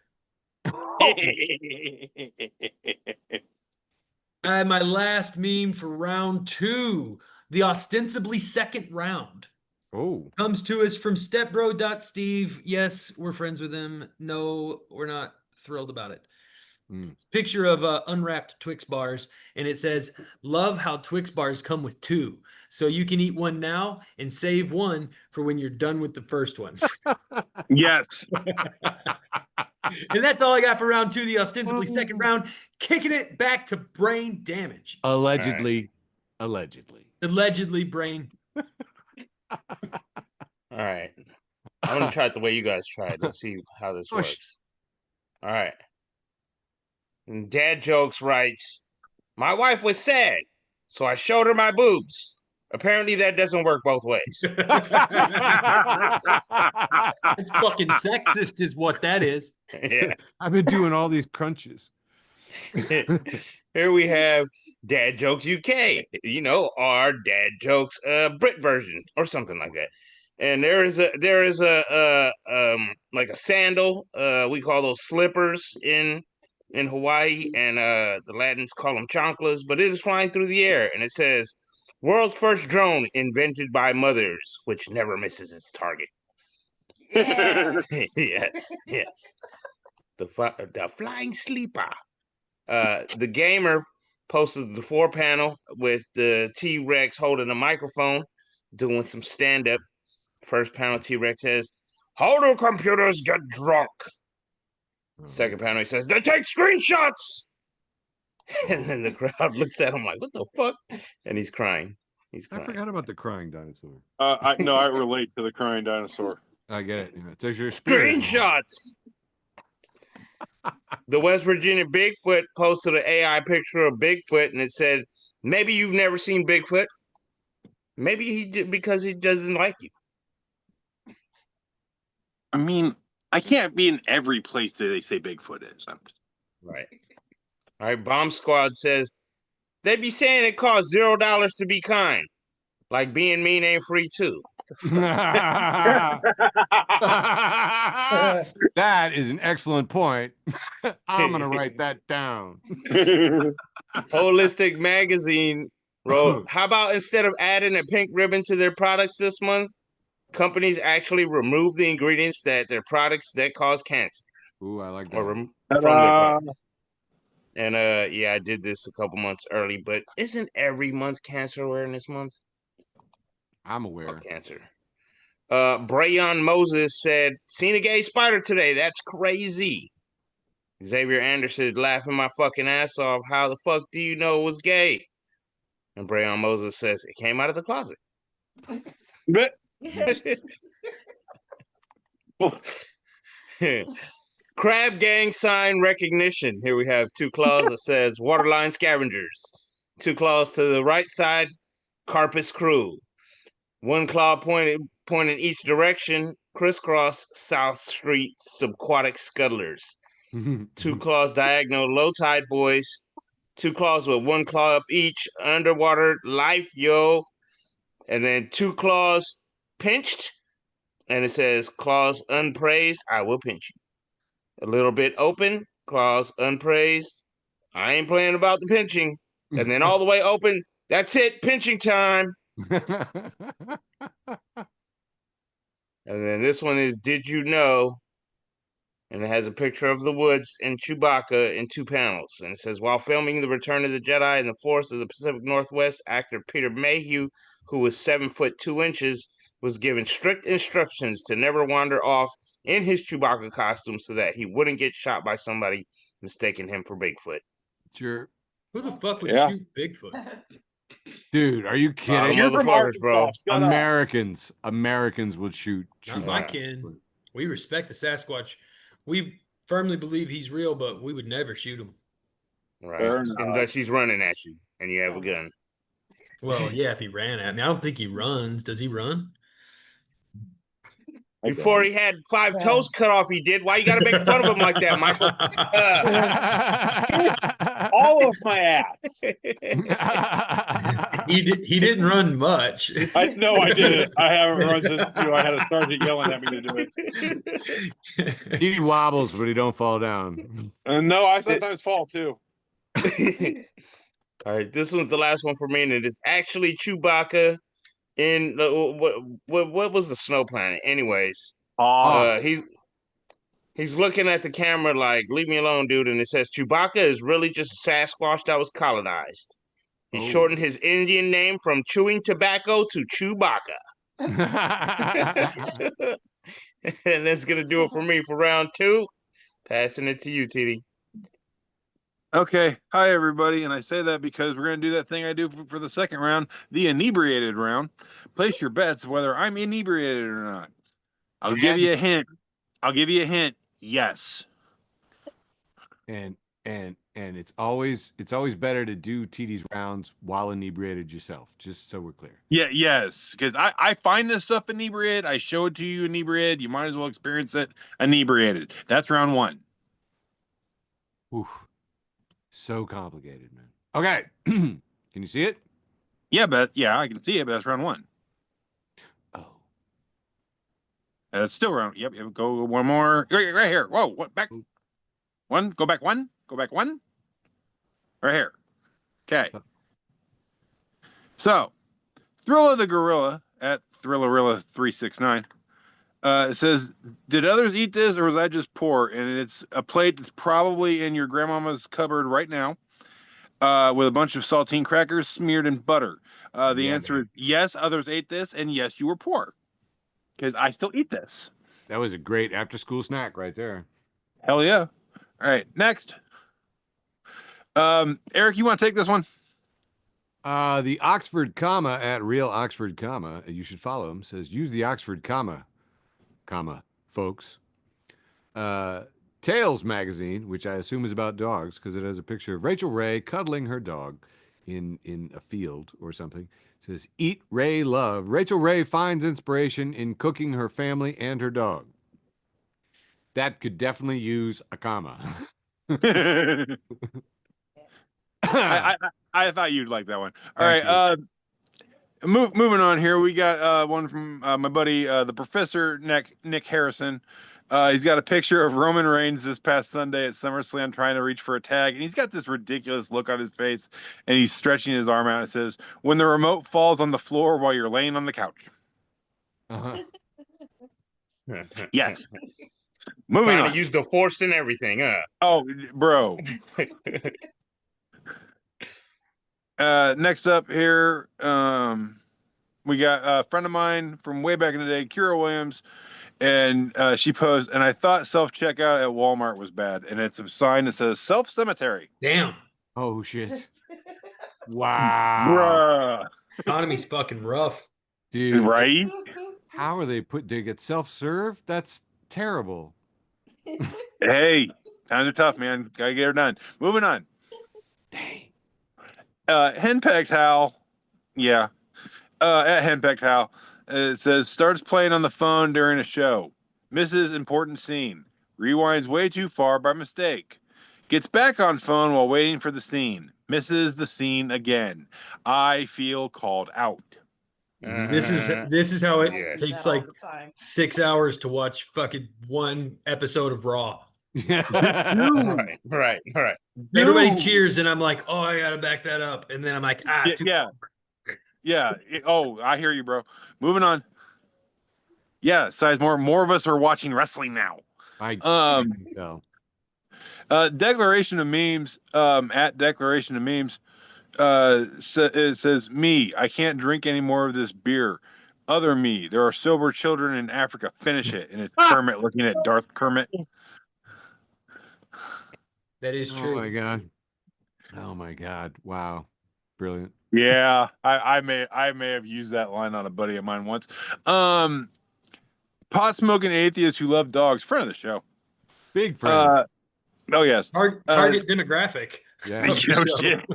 My last meme for round 2, the ostensibly second round. Oh. Comes to us from stepbro.steve. Yes, we're friends with him. No, we're not thrilled about it. Picture of unwrapped Twix bars, and it says, love how Twix bars come with 2. So you can eat one now and save one for when you're done with the first one. Yes. And that's all I got for round 2, the ostensibly second round. Kicking it back to brain damage. Allegedly. Allegedly, brain. All right. I'm going to try it the way you guys tried. Let's see how this works. All right. And Dad Jokes writes, my wife was sad, so I showed her my boobs. Apparently that doesn't work both ways. It's fucking sexist is what that is. Yeah. I've been doing all these crunches. Here we have Dad Jokes UK, our Dad Jokes Brit version or something like that. And there is a like a sandal, we call those slippers in Hawaii, and the Latins call them chanclas, but it is flying through the air, and it says, world's first drone invented by mothers, which never misses its target. Yeah. Yes. The flying sleeper. The gamer posted the 4-panel with the T-Rex holding a microphone, doing some stand-up. First panel, T-Rex says, "How do computers get drunk?" Second panel, he says, "They take screenshots." And then the crowd looks at him like, "What the fuck?" And he's crying. He's crying. I forgot about the crying dinosaur. I relate to the crying dinosaur. I get it. It says your spirit. Screenshots. The West Virginia Bigfoot posted an AI picture of Bigfoot, and it said, "Maybe you've never seen Bigfoot. Maybe he did because he doesn't like you." I mean, I can't be in every place that they say Bigfoot is. Right. All right. Bomb Squad says, "They be saying it costs $0 to be kind. Like being mean ain't free too." That is an excellent point. I'm gonna write that down. Holistic Magazine wrote, "How about instead of adding a pink ribbon to their products this month, companies actually remove the ingredients that their products that cause cancer." Ooh, I like that. Or from their products. And yeah, I did this a couple months early, but isn't every month Cancer Awareness Month? I'm aware. Of cancer. Brane Moses said, "Seen a gay spider today. That's crazy." Xavier Anderson is laughing my fucking ass off. "How the fuck do you know it was gay?" And Brane Moses says, "It came out of the closet." Crab Gang sign recognition. Here we have 2 claws that says Waterline Scavengers. 2 claws to the right side, Carpus Crew. 1 claw pointing each direction, crisscross South Street Subquatic Scuttlers. 2 claws diagonal, Low Tide Boys. 2 claws with 1 claw up each, Underwater Life Yo. And then 2 claws pinched, and it says claws unpraised, I will pinch you. A little bit open, claws unpraised, I ain't playing about the pinching. And then all the way open, that's it, pinching time. And then this one is Did You Know? And it has a picture of the woods and Chewbacca in 2 panels. And it says, while filming The Return of the Jedi in the Forest of the Pacific Northwest, actor Peter Mayhew, who was 7'2", was given strict instructions to never wander off in his Chewbacca costume so that he wouldn't get shot by somebody mistaking him for Bigfoot. Sure. Who the fuck would shoot Bigfoot? Dude, are you kidding? You're from Arkansas, bro. Americans would shoot Not my kin. We respect the Sasquatch. We firmly believe he's real, but we would never shoot him. Right. Unless he's running at you and you have a gun. Well, yeah, if he ran at me. I don't think he runs. Does he run? Before he had 5 toes cut off, he did. Why you got to make fun of him like that, Michael? All of my ass. He didn't run much. I didn't. I haven't run since I had a sergeant yelling at me to do it. He wobbles, but he don't fall down. No, I sometimes fall too. All right, this one's the last one for me, and it is actually Chewbacca in what was the snow planet? Anyways, he's looking at the camera like, "Leave me alone, dude." And it says Chewbacca is really just a Sasquatch that was colonized. He shortened his Indian name from chewing tobacco to Chewbacca. And that's gonna do it for me for round 2. Passing it to you, Tiede. Okay. Hi, everybody. And I say that because we're going to do that thing I do for the second round, the inebriated round. Place your bets whether I'm inebriated or not. I'll give you a hint. Yes. And it's always better to do TD's rounds while inebriated yourself, just so we're clear. Yeah, yes. Because I find this stuff inebriated. I show it to you inebriated. You might as well experience it inebriated. That's round 1. Oof. So complicated, man. Okay. Can you see it? Yeah, I can see it, but that's round 1. Oh. That's still round. Yep. Go one more. Right here. Whoa. What? Back. 1. Go back 1. Go back 1. Right here. Okay. So, Thrilla the Gorilla at Thrillarilla369 it says, did others eat this or was I just poor? And it's a plate that's probably in your grandmama's cupboard right now. with a bunch of saltine crackers smeared in butter. The Yeah, answer is yes, others ate this, and yes, you were poor. Because I still eat this. that was a great after-school snack right there. Hell yeah. All right, next. Eric, you want to take this one? The Oxford comma at real Oxford comma, you should follow him, says use the Oxford comma, folks. Tails magazine, which I assume is about dogs because it has a picture of Rachel Ray cuddling her dog in a field or something. It says eat, Ray, love. Rachel Ray finds inspiration in cooking her family and her dog. That could definitely use a comma. I thought you'd like that one. All Thank right. Moving on here, we got one from my buddy, the Professor Nick Harrison. He's got a picture of Roman Reigns this past Sunday at SummerSlam trying to reach for a tag, and he's got this ridiculous look on his face, and he's stretching his arm out. It says, "When the remote falls on the floor while you're laying on the couch." Uh-huh. Yes. Moving Trying on. to use the force and everything, huh? Oh, bro. Next up here, we got a friend of mine from way back in the day, Kira Williams, and she posed, and I thought self-checkout at Walmart was bad, and it's a sign that says self-cemetery. Damn. Oh, shit. Wow. Bruh. Economy's fucking rough. Dude, Right? how are they get self-serve? That's terrible. Hey, times are tough, man. Gotta get her done. Moving on. Dang. Henpecked Hal. Yeah. At Henpecked Hal. It says, starts playing on the phone during a show. Misses important scene. Rewinds way too far by mistake. Gets back on phone while waiting for the scene. Misses the scene again. I feel called out. This is how it Yeah. takes That all like the time. 6 hours to watch fucking one episode of Raw. Right. Everybody Dude. cheers, and I'm like, oh, I gotta back that up. And then I'm like, Yeah. Oh, I hear you, bro. Moving on. Yeah, Sizemore. More of us are watching wrestling now. I no. Declaration of memes. At Declaration of memes. It says me. I can't drink any more of this beer. Other me. There are sober children in Africa. Finish it. And it's Kermit looking at Darth Kermit. that is true. Oh my god. Oh my god. Wow. Brilliant. Yeah, I may have used that line on a buddy of mine once. Pot smoking atheists who love dogs, friend of the show. Big friend. Oh yes. Target demographic. Yeah. No shit.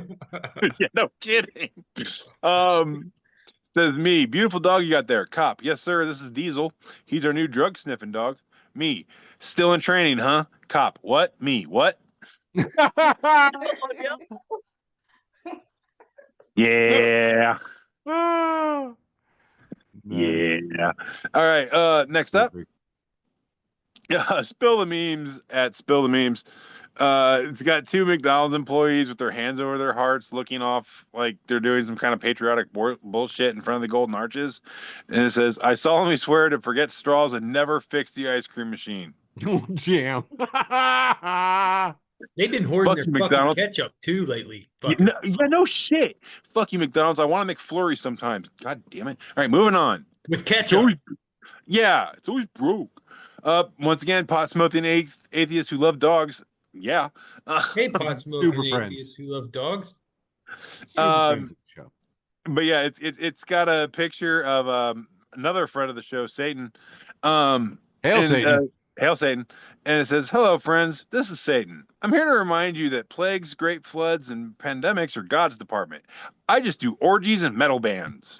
Yeah, no kidding. Says me, beautiful dog you got there. Cop, yes sir. This is Diesel. He's our new drug sniffing dog. Me, still in training, huh? Cop, what? Me, what? Yeah. Ah. Yeah. All right. Next up. Perfect. Yeah, Spill the Memes at Spill the Memes. It's got two McDonald's employees with their hands over their hearts, looking off like they're doing some kind of patriotic bullshit in front of the Golden Arches. And it says, I solemnly swear to forget straws and never fix the ice cream machine. Oh, damn. They've been hoarding Fuck their you, fucking McDonald's. ketchup too lately. No shit. Fuck you, McDonald's. I want to make flurries sometimes. God damn it. All right, moving on. With It's ketchup. always, it's always broke. Once again, pot smoking atheists who love dogs. Yeah. Hey, pot smoking Super friends. atheists who love dogs. But yeah, it's got a picture of another friend of the show, Satan. Hail and, Satan. Hail Satan. And it says, hello, friends. This is Satan. I'm here to remind you that plagues, great floods, and pandemics are God's department. I just do orgies and metal bands.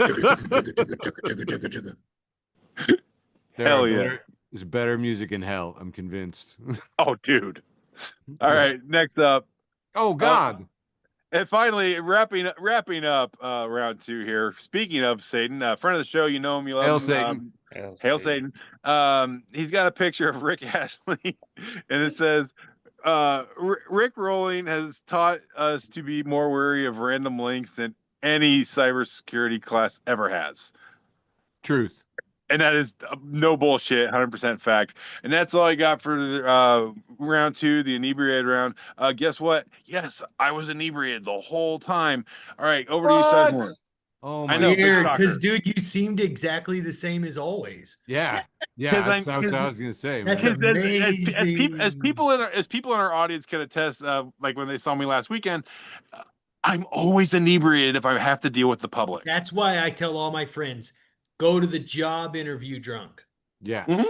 Hell yeah. There's better music in hell. I'm convinced. Oh, dude. All right, next up. Oh, God. And finally, wrapping up round two here. Speaking of Satan, friend of the show, you know him, you love Hail him. Satan. Hail Satan. He's got a picture of Rick Astley, and it says, Rick Rolling has taught us to be more wary of random links than any cybersecurity class ever has. Truth. And that is no bullshit, 100% fact. And that's all I got for round 2, the inebriated round. Guess what? Yes, I was inebriated the whole time. All right, over to you, Sizemore. Oh I my know, big Weird, shocker. because dude, you seemed exactly the same as always. Yeah, Because that's what I was gonna say. That's Man. amazing. As people in our audience can attest, like when they saw me last weekend, I'm always inebriated if I have to deal with the public. That's why I tell all my friends, go to the job interview drunk. Yeah. Mhm.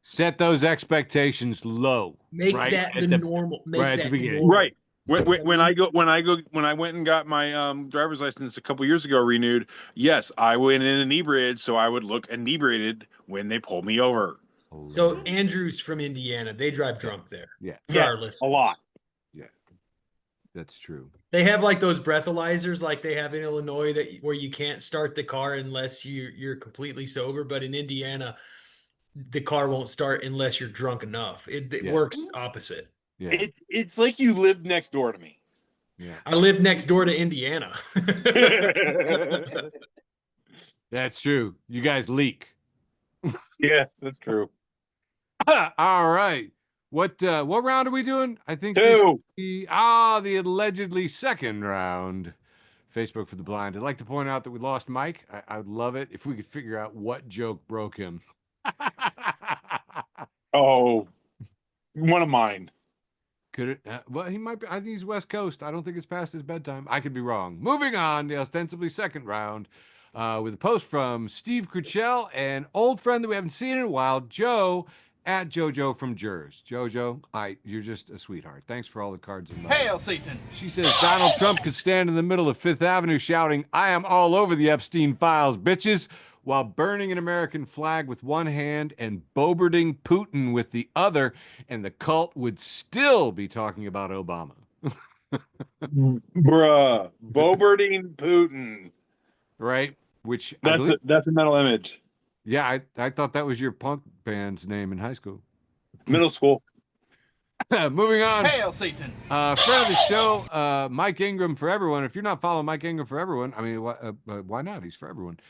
Set those expectations low. Make right that at the normal. Make right at that the beginning. normal. Right. When I went and got my driver's license a couple years ago renewed, yes, I went in inebriated, so I would look inebriated when they pulled me over. So Andrew's from Indiana. They drive drunk there. Yeah. For our listeners. A lot. Yeah. That's true. They have like those breathalyzers like they have in Illinois where you can't start the car unless you're completely sober. But in Indiana, the car won't start unless you're drunk enough. It works opposite. Yeah. It's like you live next door to me. Yeah. I live next door to Indiana. That's true. You guys leak. Yeah, that's true. All right. What round are we doing? I think 2. the allegedly second round. Facebook for the blind. I'd like to point out that we lost Mike. I would love it if we could figure out what joke broke him. Oh, one of mine. Could it? Well, he might be. I think he's West Coast. I don't think it's past his bedtime. I could be wrong. Moving on, the ostensibly second round, with a post from Steve Cruchell, an old friend that we haven't seen in a while, Joe at JoJo from Jers. JoJo, you're just a sweetheart. Thanks for all the cards and love. Hail Satan! She says Donald Trump could stand in the middle of Fifth Avenue shouting, "I am all over the Epstein files, bitches," while burning an American flag with one hand and Boberting Putin with the other, and the cult would still be talking about Obama. Bruh, Boberting Putin. Right? Which I believe, that's a mental image. yeah, I thought that was your punk band's name in high school. Middle school. Moving on. Hail Satan! Friend of the show, Mike Ingram for everyone. If you're not following Mike Ingram for everyone, I mean, why not? He's for everyone.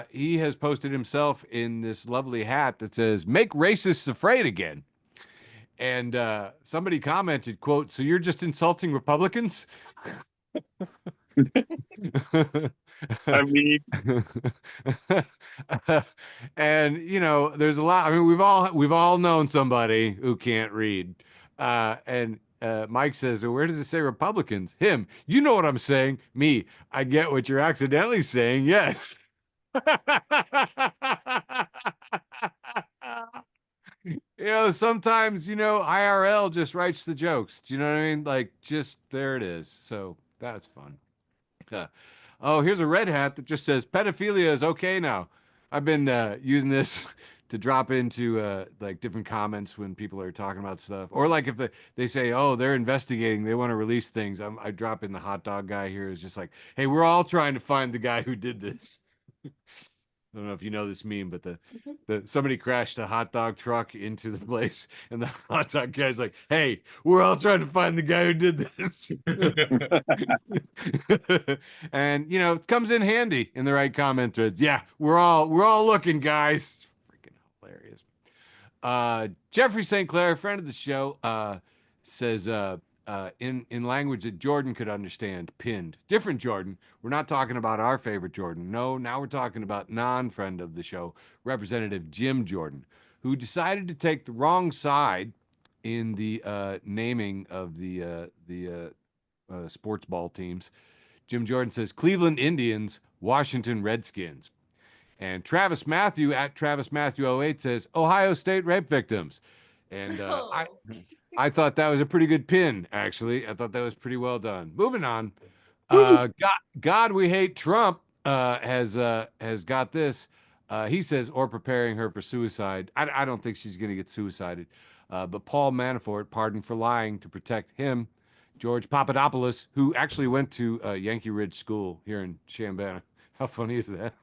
He has posted himself in this lovely hat that says, "Make racists afraid again." And somebody commented, quote, "So you're just insulting Republicans?" I mean, and you know, there's a lot. I mean, we've all known somebody who can't read. And Mike says, "Well, where does it say Republicans?" Him. You know what I'm saying? Me. I get what you're accidentally saying. Yes. You know, sometimes, you know, IRL just writes the jokes. Do you know what I mean? Like, just there it is. So that's fun. Oh, here's a red hat that just says pedophilia is okay now. I've been using this to drop into like different comments when people are talking about stuff, or like if they say, "Oh, they're investigating, they want to release things." I drop in the hot dog guy here is just like, "Hey, we're all trying to find the guy who did this." I don't know if you know this meme, but the somebody crashed a hot dog truck into the place, and the hot dog guy's like, "Hey, we're all trying to find the guy who did this." And you know, it comes in handy in the right comment threads. Yeah, we're all looking, guys. Freaking hilarious. Jeffrey St. Clair, friend of the show, says in language that Jordan could understand, pinned. Different Jordan. We're not talking about our favorite Jordan. No, now we're talking about non-friend of the show, Representative Jim Jordan, who decided to take the wrong side in the naming of the sports ball teams. Jim Jordan says Cleveland Indians, Washington Redskins. And Travis Matthew at Travis Matthew 08 says Ohio State rape victims. And I thought that was a pretty good pin, actually. I thought that was pretty well done. Moving on. God, we hate Trump has got this. He says, or preparing her for suicide. I don't think she's going to get suicided. But Paul Manafort pardoned for lying to protect him. George Papadopoulos, who actually went to Yankee Ridge School here in Chambana. How funny is that?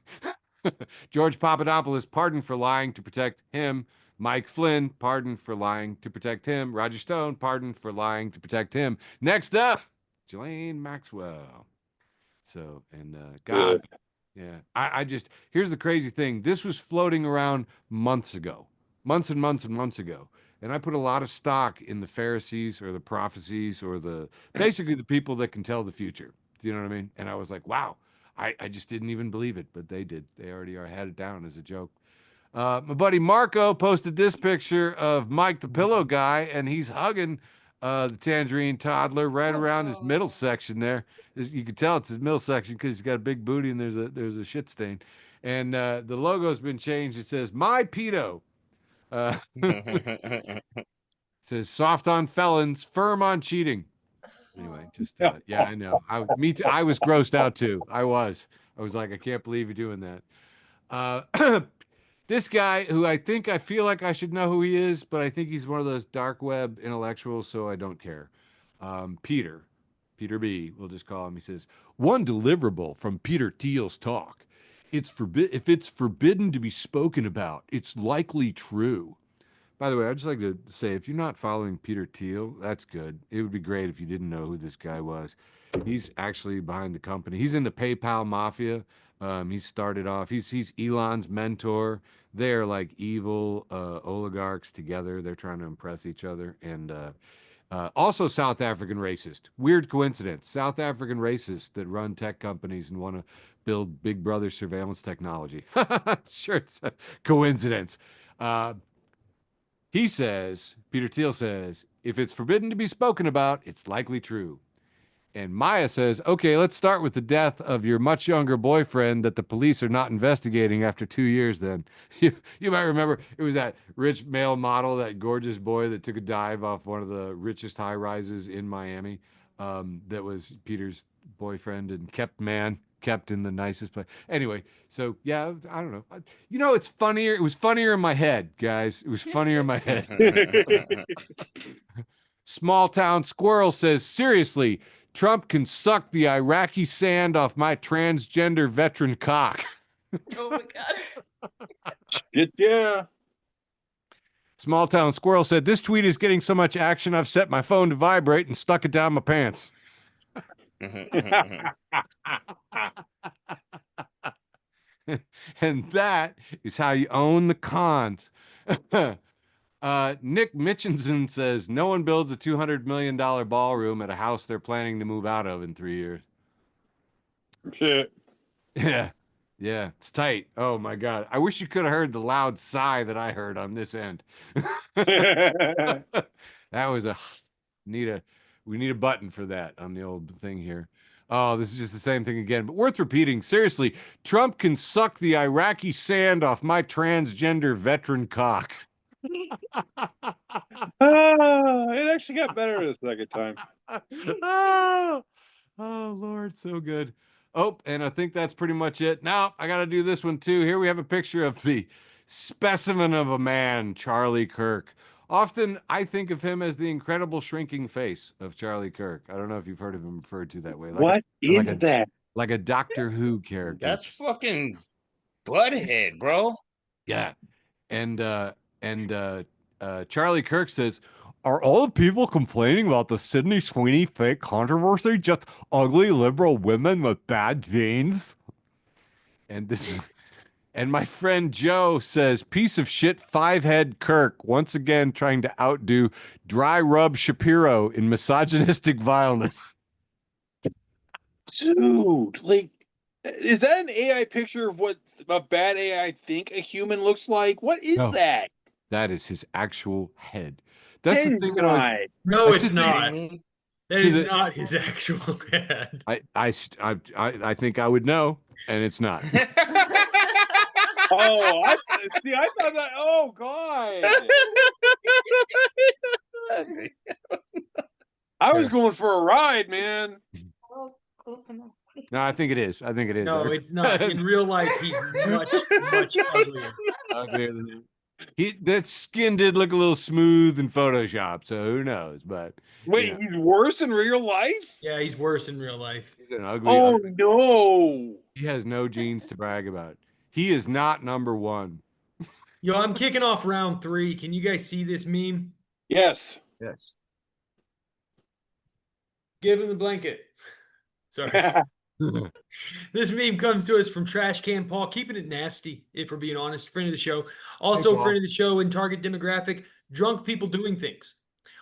George Papadopoulos pardoned for lying to protect him. Mike Flynn pardoned for lying to protect him. Roger Stone pardoned for lying to protect him. Next up, Ghislaine Maxwell. So, and God, Yeah. I just, here's the crazy thing. This was floating around months ago, months and months and months ago. And I put a lot of stock in the Pharisees or the prophecies or basically the people that can tell the future. Do you know what I mean? And I was like, wow, I just didn't even believe it, but they did. They already had it down as a joke. My buddy Marco posted this picture of Mike the Pillow Guy, and he's hugging the tangerine toddler right around his middle section there. You can tell it's his middle section because he's got a big booty and there's a shit stain. And the logo's been changed. It says "My Pedo." It says "Soft on felons, firm on cheating." Anyway, just yeah, I know. Me too. I was grossed out too. I was like, I can't believe you're doing that. This guy who I feel like I should know who he is, but I think he's one of those dark web intellectuals, so I don't care. Peter B, we'll just call him. He says, one deliverable from Peter Thiel's talk. If it's forbidden to be spoken about, it's likely true. By the way, I'd just like to say, if you're not following Peter Thiel, that's good. It would be great if you didn't know who this guy was. He's actually behind the company. He's in the PayPal mafia. He started off. He's Elon's mentor. They're like evil oligarchs together. They're trying to impress each other, and also South African racist. Weird coincidence. South African racists that run tech companies and want to build Big Brother surveillance technology. Sure, it's a coincidence. He says, Peter Thiel says, if it's forbidden to be spoken about, it's likely true. And Maya says, okay, let's start with the death of your much younger boyfriend that the police are not investigating after 2 years then. You might remember it was that rich male model, that gorgeous boy that took a dive off one of the richest high rises in Miami. That was Peter's boyfriend and kept in the nicest place. Anyway, so yeah, I don't know. It's funnier. It was funnier in my head, guys. It was funnier in my head. Small Town Squirrel says, seriously, Trump can suck the Iraqi sand off my transgender veteran cock. Oh my God. Shit, yeah. Small Town Squirrel said, this tweet is getting so much action, I've set my phone to vibrate and stuck it down my pants. And that is how you own the cons. Nick Mitchinson says, no one builds a $200 million ballroom at a house they're planning to move out of in 3 years. Shit. Yeah. Yeah, it's tight. Oh my God. I wish you could have heard the loud sigh that I heard on this end. That was we need a button for that on the old thing here. Oh, this is just the same thing again, but worth repeating. Seriously, Trump can suck the Iraqi sand off my transgender veteran cock. It actually got better the second time. Oh, Lord, so good. Oh, and I think that's pretty much it. Now I got to do this one too. Here we have a picture of the specimen of a man, Charlie Kirk. Often I think of him as the incredible shrinking face of Charlie Kirk. I don't know if you've heard of him referred to that way. What is that? Like a Doctor Who character. That's fucking Butthead, bro. Yeah. And Charlie Kirk says, are all the people complaining about the Sydney Sweeney fake controversy just ugly liberal women with bad genes? And my friend Joe says, piece of shit 5-head Kirk once again trying to outdo dry rub Shapiro in misogynistic vileness. Dude, like, is that an AI picture of what a bad AI think a human looks like? What is that? That is his actual head. That's the thing. No, it's not. That is not his actual head. I think I would know, and it's not. Oh, I thought that. Oh, God. I was going for a ride, man. Oh, close enough. No, I think it is. No, it's not. In real life, he's much, much uglier. Uglier than him. That skin did look a little smooth in Photoshop, so who knows? But wait, he's worse in real life? Yeah, he's worse in real life. He's an ugly. Oh no! He has no genes to brag about. He is not number one. Yo, I'm kicking off round 3. Can you guys see this meme? Yes. Yes. Give him the blanket. Sorry. This meme comes to us from Trash Can Paul, keeping it nasty, if we're being honest. Friend of the show. Also, Paul. friend of the show and target demographic, drunk people doing things.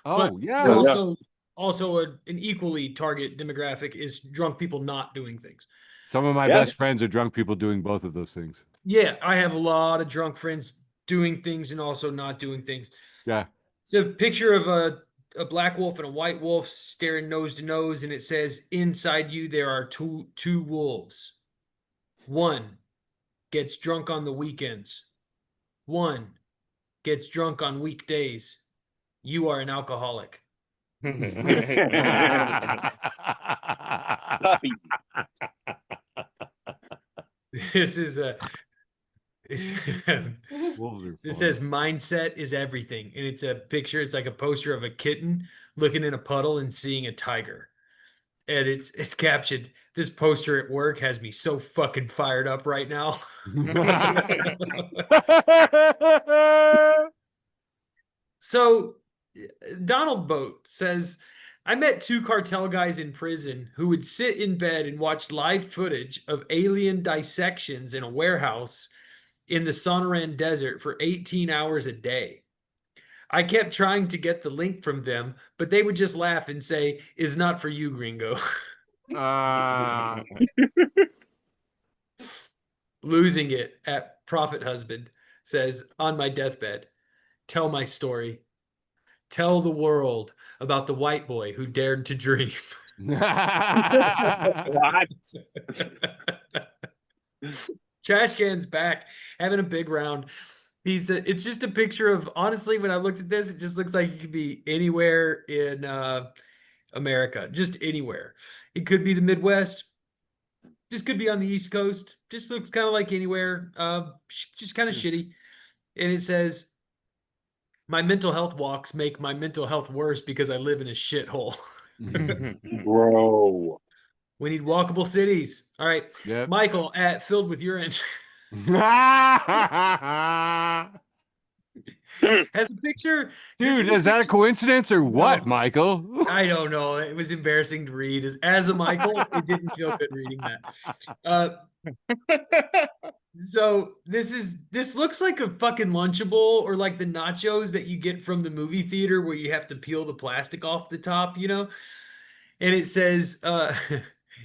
Oh, But yeah. also an equally target demographic is drunk people not doing things. Some of my best friends are drunk people doing both of those things. Yeah, I have a lot of drunk friends doing things and also not doing things. Yeah. It's a picture of a black wolf and a white wolf staring nose to nose, and it says, inside you there are two wolves. One gets drunk on the weekends. One gets drunk on weekdays. You are an alcoholic. This is a this says mindset is everything, and it's a picture. It's like a poster of a kitten looking in a puddle and seeing a tiger, and it's captioned, "This poster at work has me so fucking fired up right now." So Donald Boat says, I met two cartel guys in prison who would sit in bed and watch live footage of alien dissections in a warehouse in the Sonoran Desert for 18 hours a day. I kept trying to get the link from them, but they would just laugh and say, "Is not for you, gringo." Losing it at Prophet Husband says, on my deathbed, tell my story. Tell the world about the white boy who dared to dream. What? Trash Can's back, having a big round. It's just a picture of, honestly, when I looked at this, it just looks like it could be anywhere in America, just anywhere. It could be the Midwest. Just could be on the East Coast. Just looks kind of like anywhere. Just kind of shitty. And it says, my mental health walks make my mental health worse because I live in a shithole. Bro. We need walkable cities. All right. Yep. Michael at Filled with Urine has a picture. Dude, is that a coincidence or what, No. Michael? I don't know. It was embarrassing to read. As a Michael, it didn't feel good reading that. So this looks like a fucking Lunchable, or like the nachos that you get from the movie theater where you have to peel the plastic off the top, you know? And it says,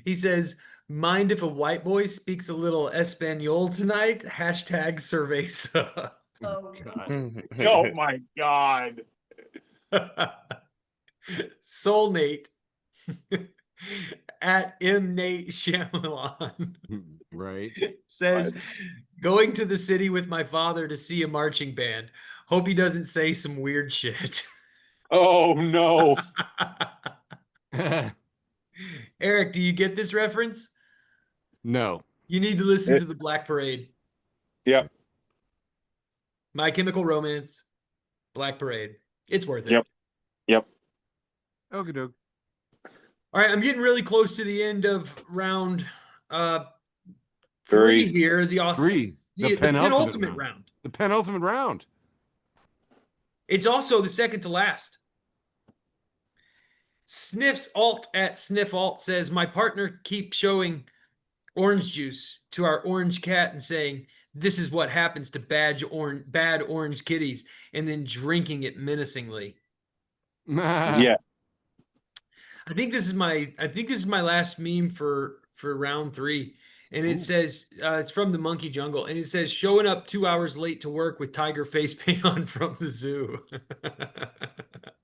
he says, mind if a white boy speaks a little Espanol tonight? Hashtag cerveza. Oh, Oh my God. Soulmate at M. Nate Shyamalan Right. says, going to the city with my father to see a marching band. Hope he doesn't say some weird shit. Oh no. Eric, do you get this reference? No. You need to listen to the Black Parade. Yep. My Chemical Romance, Black Parade. It's worth it. Yep. Yep. Okie doke. All right, I'm getting really close to the end of round Three. three here. The penultimate round. The penultimate round. It's also the second to last. Sniffs Alt at Sniff Alt says, my partner keeps showing orange juice to our orange cat and saying, this is what happens to bad orange kitties, and then drinking it menacingly. Yeah. I think this is my last meme for round 3. And it says, it's from the Monkey Jungle, and it says, showing up 2 hours late to work with tiger face paint on from the zoo.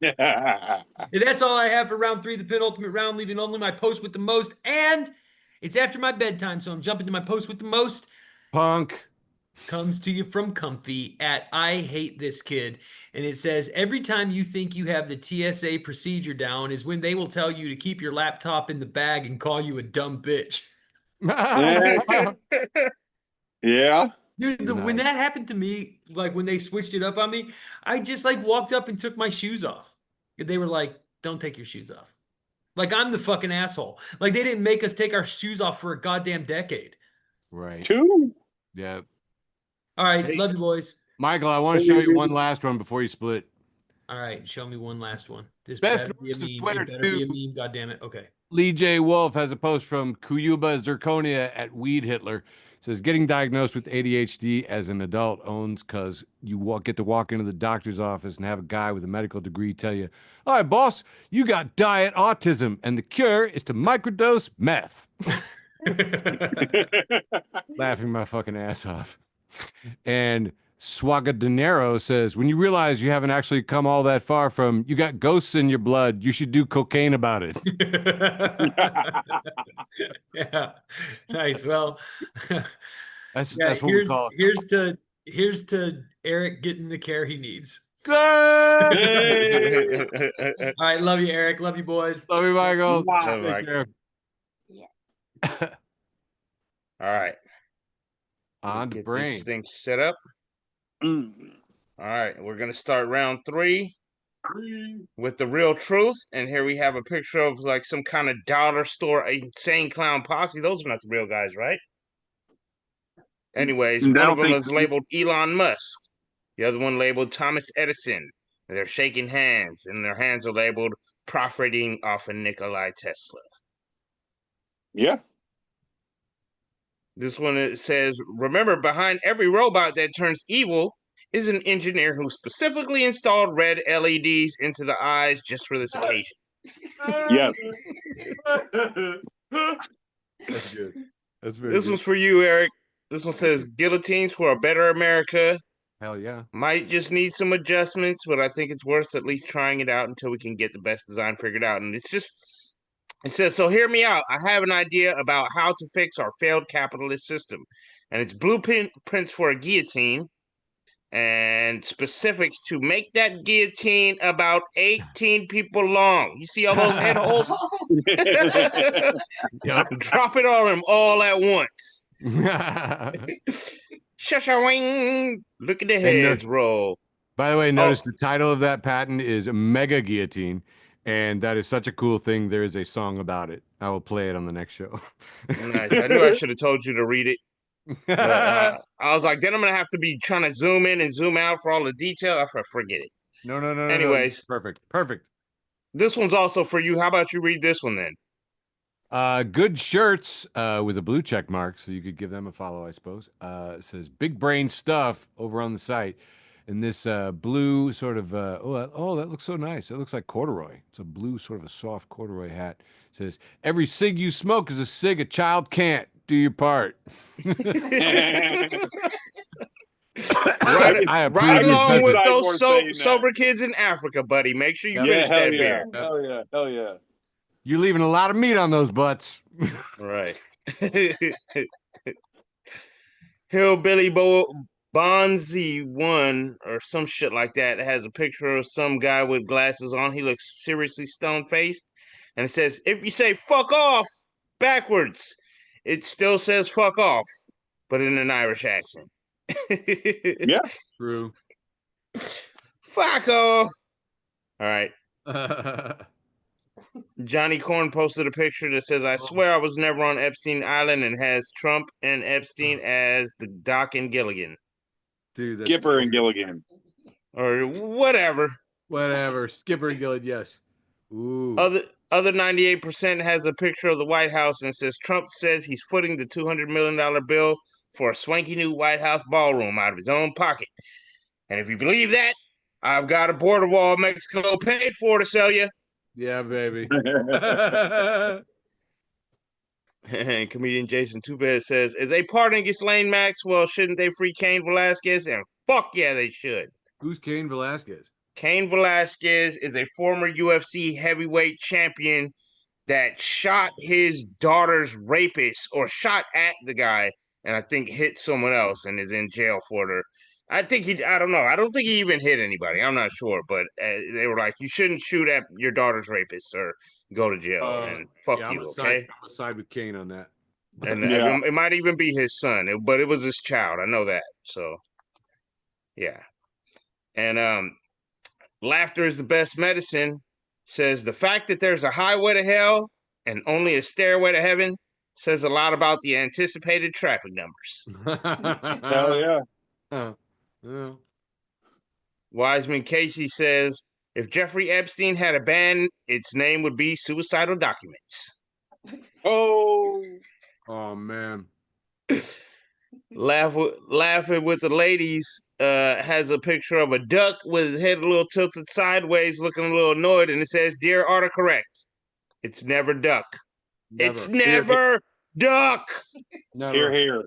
And that's all I have for round 3, the penultimate round, leaving only my post with the most. And it's after my bedtime, so I'm jumping to my post with the most. Punk. Comes to you from Comfy at I Hate This Kid. And it says, every time you think you have the TSA procedure down is when they will tell you to keep your laptop in the bag and call you a dumb bitch. Yeah. Dude, when that happened to me, like when they switched it up on me, I just like walked up and took my shoes off. They were like, don't take your shoes off. Like I'm the fucking asshole. Like they didn't make us take our shoes off for a goddamn decade. Right. 2. Yeah. All right. Love you, boys. Michael, I want to show you one last one before you split. All right, show me one last one. This Best better be a worst of meme. Twitter It better be a too. meme. God damn it. Okay. Lee J. Wolf has a post from Kuyuba Zirconia at Weed Hitler. It says, getting diagnosed with ADHD as an adult owns because you get to walk into the doctor's office and have a guy with a medical degree tell you, all right, boss, you got diet autism, and the cure is to microdose meth. Laughing my fucking ass off. And Swagadanero says, when you realize you haven't actually come all that far from you got ghosts in your blood, you should do cocaine about it. Yeah. Nice. Well, That's yeah, what we call it. here's to Eric getting the care he needs. All right, love you, Eric. Love you, boys. Love you, Michael. Wow. Take care. Yeah. All right. On to Get Brane. this thing set up. All right, we're gonna start round 3 with the real truth, and here we have a picture of like some kind of dollar store insane clown posse. Those are not the real guys, right? Anyways, one of them is labeled Elon Musk, the other one labeled Thomas Edison. And they're shaking hands, and their hands are labeled profiting off of Nikola Tesla. Yeah. This one, it says, remember, behind every robot that turns evil is an engineer who specifically installed red LEDs into the eyes just for this occasion. Yes. That's good. That's very This good. one's for you, Eric. This one says, guillotines for a better America. Hell yeah. Might just need some adjustments, but I think it's worth at least trying it out until we can get the best design figured out. And it's just, it says, so hear me out. I have an idea about how to fix our failed capitalist system. And it's blueprints for a guillotine and specifics to make that guillotine about 18 people long. You see all those head holes? Yep. Drop it on them all at once. Shashawing. Look at the heads roll. By the way, notice the title of that patent is Mega Guillotine, and that is such a cool thing. There is a song about it. I will play it on the next show. Nice. I knew I should have told you to read it. But, I was like, then I'm gonna have to be trying to zoom in and zoom out for all the detail. I forget it. No. Anyways, perfect. This one's also for you. How about you read this one then? Good shirts with a blue check mark, so you could give them a follow, I suppose. It says Big Brain Stuff over on the site. And this blue sort of, oh, that looks so nice. It looks like corduroy. It's a blue sort of a soft corduroy hat. It says, every cig you smoke is a cig a child can't. Do your part. Right along with those sober kids in Africa, buddy. Make sure you finish that beer. Hell yeah. You're leaving a lot of meat on those butts. Right. Hillbilly Bonzi 1 or some shit like that. It has a picture of some guy with glasses on. He looks seriously stone-faced. And it says, if you say fuck off backwards, it still says fuck off, but in an Irish accent. Yeah. True. Fuck off. All right. Johnny Corn posted a picture that says, I swear I was never on Epstein Island, and has Trump and Epstein as the Doc and Gilligan. Dude, Skipper and Gilligan. Or whatever. Whatever. Skipper and Gilligan, yes. Ooh. Other 98% has a picture of the White House and says Trump says he's footing the $200 million bill for a swanky new White House ballroom out of his own pocket. And if you believe that, I've got a border wall Mexico paid for to sell you. Yeah, baby. And comedian Jason Tubez says, if they pardon Ghislaine Maxwell, shouldn't they free Cain Velasquez? And fuck yeah, they should. Who's Cain Velasquez? Cain Velasquez is a former UFC heavyweight champion that shot his daughter's rapist, or shot at the guy, and I think hit someone else and is in jail for it. I don't know. I don't think he even hit anybody. I'm not sure, but they were like, you shouldn't shoot at your daughter's rapist or go to jail, and fuck you, okay? I'm gonna side with Cain on that. And it might even be his son, but it was his child. I know that. So, yeah. And laughter is the best medicine says the fact that there's a highway to hell and only a stairway to heaven says a lot about the anticipated traffic numbers. Hell yeah. Yeah. Wiseman Casey says If Jeffrey Epstein had a band, its name would be Suicidal Documents. Oh, man. Laughing with the ladies has a picture of a duck with his head a little tilted sideways, looking a little annoyed, and it says, "Dear autocorrect, it's never duck. Never. It's never duck." Never. here.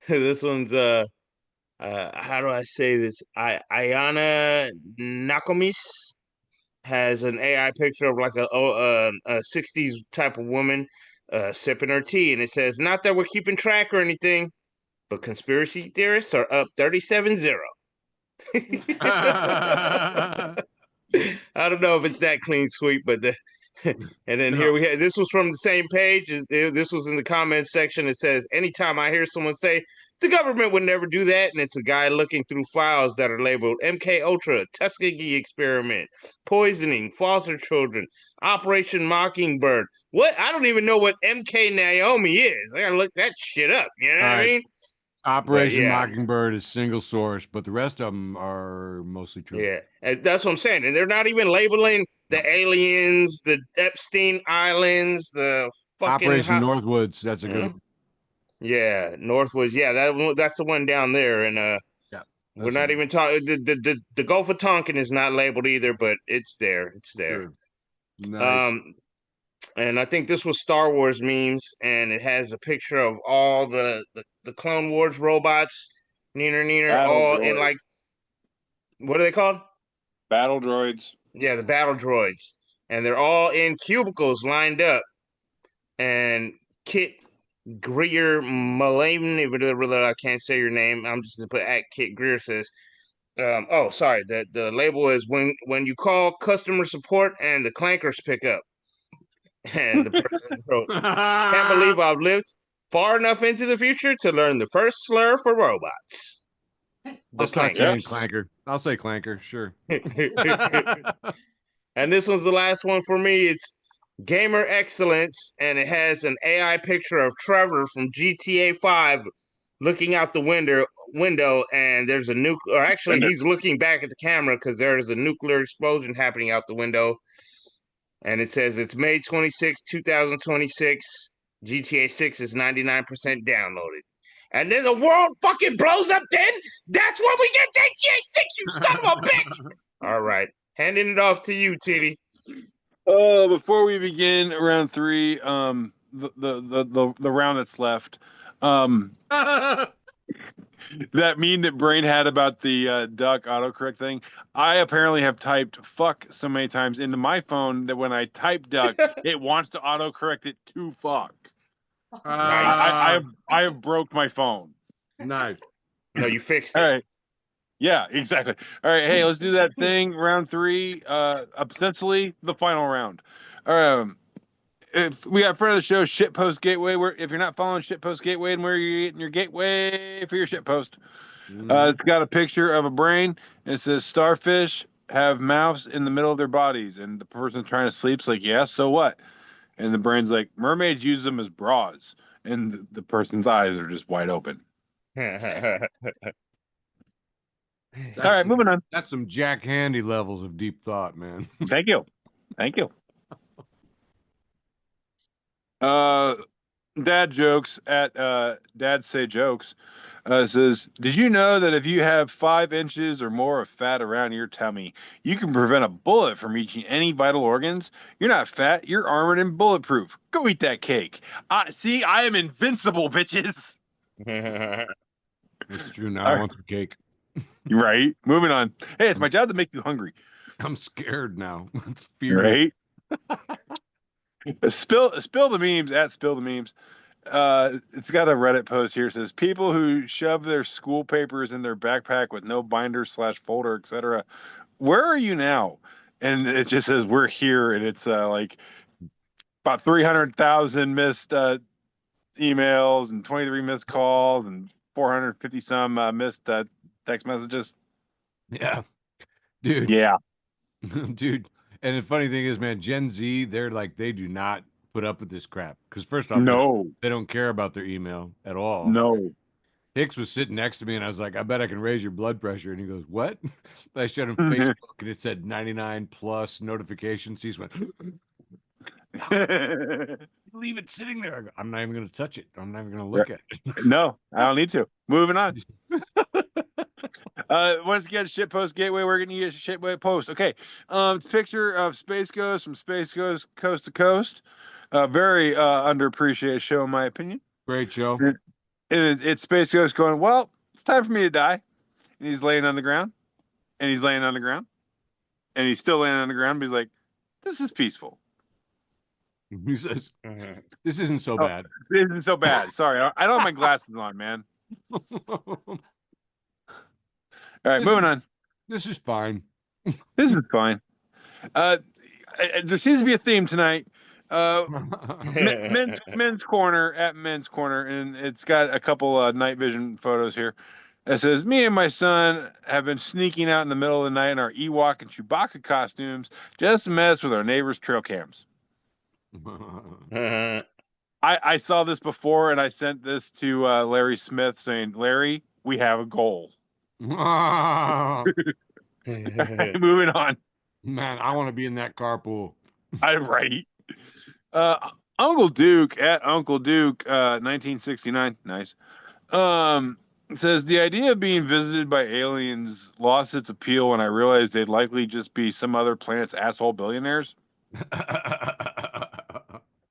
This one's how do I say this? Ayana Nakamis has an AI picture of like a 60s type of woman sipping her tea, and it says, "Not that we're keeping track or anything, but conspiracy theorists are up 37-0." I don't know if it's that clean sweep, but and then here we have, this was from the same page. This was in the comments section. It says, "Anytime I hear someone say the government would never do that," and it's a guy looking through files that are labeled MK Ultra, Tuskegee experiment, poisoning, foster children, Operation Mockingbird. What? I don't even know what MK Naomi is. I gotta look that shit up. You know what I mean? Operation Mockingbird is single source, but the rest of them are mostly true. Yeah, and that's what I'm saying. And they're not even labeling the aliens, the Epstein Islands, the fucking Operation Northwoods. That's a good one. Yeah, Northwoods. Yeah, that's the one down there. And we're not even talking. The Gulf of Tonkin is not labeled either, but it's there. It's there. Sure. Nice. And I think this was Star Wars memes, and it has a picture of all the Clone Wars robots, neener, all in like, what are they called? Battle droids. Yeah, the battle droids. And they're all in cubicles lined up. And Kit Greer Mullane, I can't say your name. I'm just going to put at Kit Greer says, sorry, the label is when you call customer support and the clankers pick up. And the person wrote, "Can't believe I've lived far enough into the future to learn the first slur for robots." I'll start saying clanker. I'll say clanker, sure. And this one's the last one for me. It's Gamer Excellence, and it has an AI picture of Trevor from GTA 5 looking out the window, and there's a or actually he's looking back at the camera because there's a nuclear explosion happening out the window. And it says it's May 26, 2026. GTA 6 is 99% downloaded. And then the world fucking blows up then? That's when we get GTA 6, you son of a bitch! All right. Handing it off to you, Tiede. Before we begin round 3, the round that's left, that meme that Brane had about the duck autocorrect thing, I apparently have typed fuck so many times into my phone that when I type duck, it wants to autocorrect it to fuck. Nice. I have broke my phone. Nice. No, you fixed it. All right. Yeah, exactly. All right, hey, let's do that thing. Round 3, ostensibly the final round. If we got front of the show, Shitpost Gateway. Where if you're not following Shitpost Gateway and where you're getting your gateway for your shitpost, it's got a picture of a brain and it says starfish have mouths in the middle of their bodies, and the person trying to sleep's like, yeah, so what? And the brain's like, mermaids use them as bras, and the person's eyes are just wide open. All right, moving on. That's some Jack Handy levels of deep thought, man. Thank you. Dad jokes at Dad Say Jokes says, did you know that if you have 5 inches or more of fat around your tummy, you can prevent a bullet from reaching any vital organs? You're not fat, you're armored and bulletproof. Go eat that cake. See, I am invincible, bitches. It's true. Now I want some cake. Right. Moving on. Hey, it's my job to make you hungry. I'm scared now. It's fear. Right. Spill the memes at Spill the Memes. It's got a Reddit post here. It says people who shove their school papers in their backpack with no binder / folder, etc. Where are you now? And it just says we're here, and it's like about 300,000 missed emails and 23 missed calls and 450 some missed text messages. Yeah, dude. Yeah, dude. And the funny thing is, man, Gen Z, they're like, they do not put up with this crap. Because first off, no, they don't care about their email at all. No. Hicks was sitting next to me, and I was like, "I bet I can raise your blood pressure." And he goes, "What?" I showed him Facebook, and it said 99 plus notifications. He just went, "Leave it sitting there." I go, "I'm not even going to touch it. I'm not even going to look at it." No, I don't need to. Moving on. Once again, shitpost gateway. We're gonna use shitway post. Okay. It's a picture of Space Ghost from Space Ghost Coast to Coast. Very underappreciated show in my opinion. Great show. It's Space Ghost going, well, it's time for me to die. And he's laying on the ground. And he's laying on the ground. And he's still laying on the ground, but he's like, this is peaceful. He says, "This isn't so bad." This isn't so bad. Sorry, I don't have my glasses on, man. All right, moving on. This is fine. This is fine. There seems to be a theme tonight. Men's corner at Men's Corner, and it's got a couple night vision photos here. It says, "Me and my son have been sneaking out in the middle of the night in our Ewok and Chewbacca costumes just to mess with our neighbors' trail cams." I saw this before, and I sent this to Larry Smith saying, "Larry, we have a goal." Moving on. Man, I want to be in that carpool. I'm right. Uncle Duke at Uncle Duke 1969. Nice. Says, "The idea of being visited by aliens lost its appeal when I realized they'd likely just be some other planet's asshole billionaires."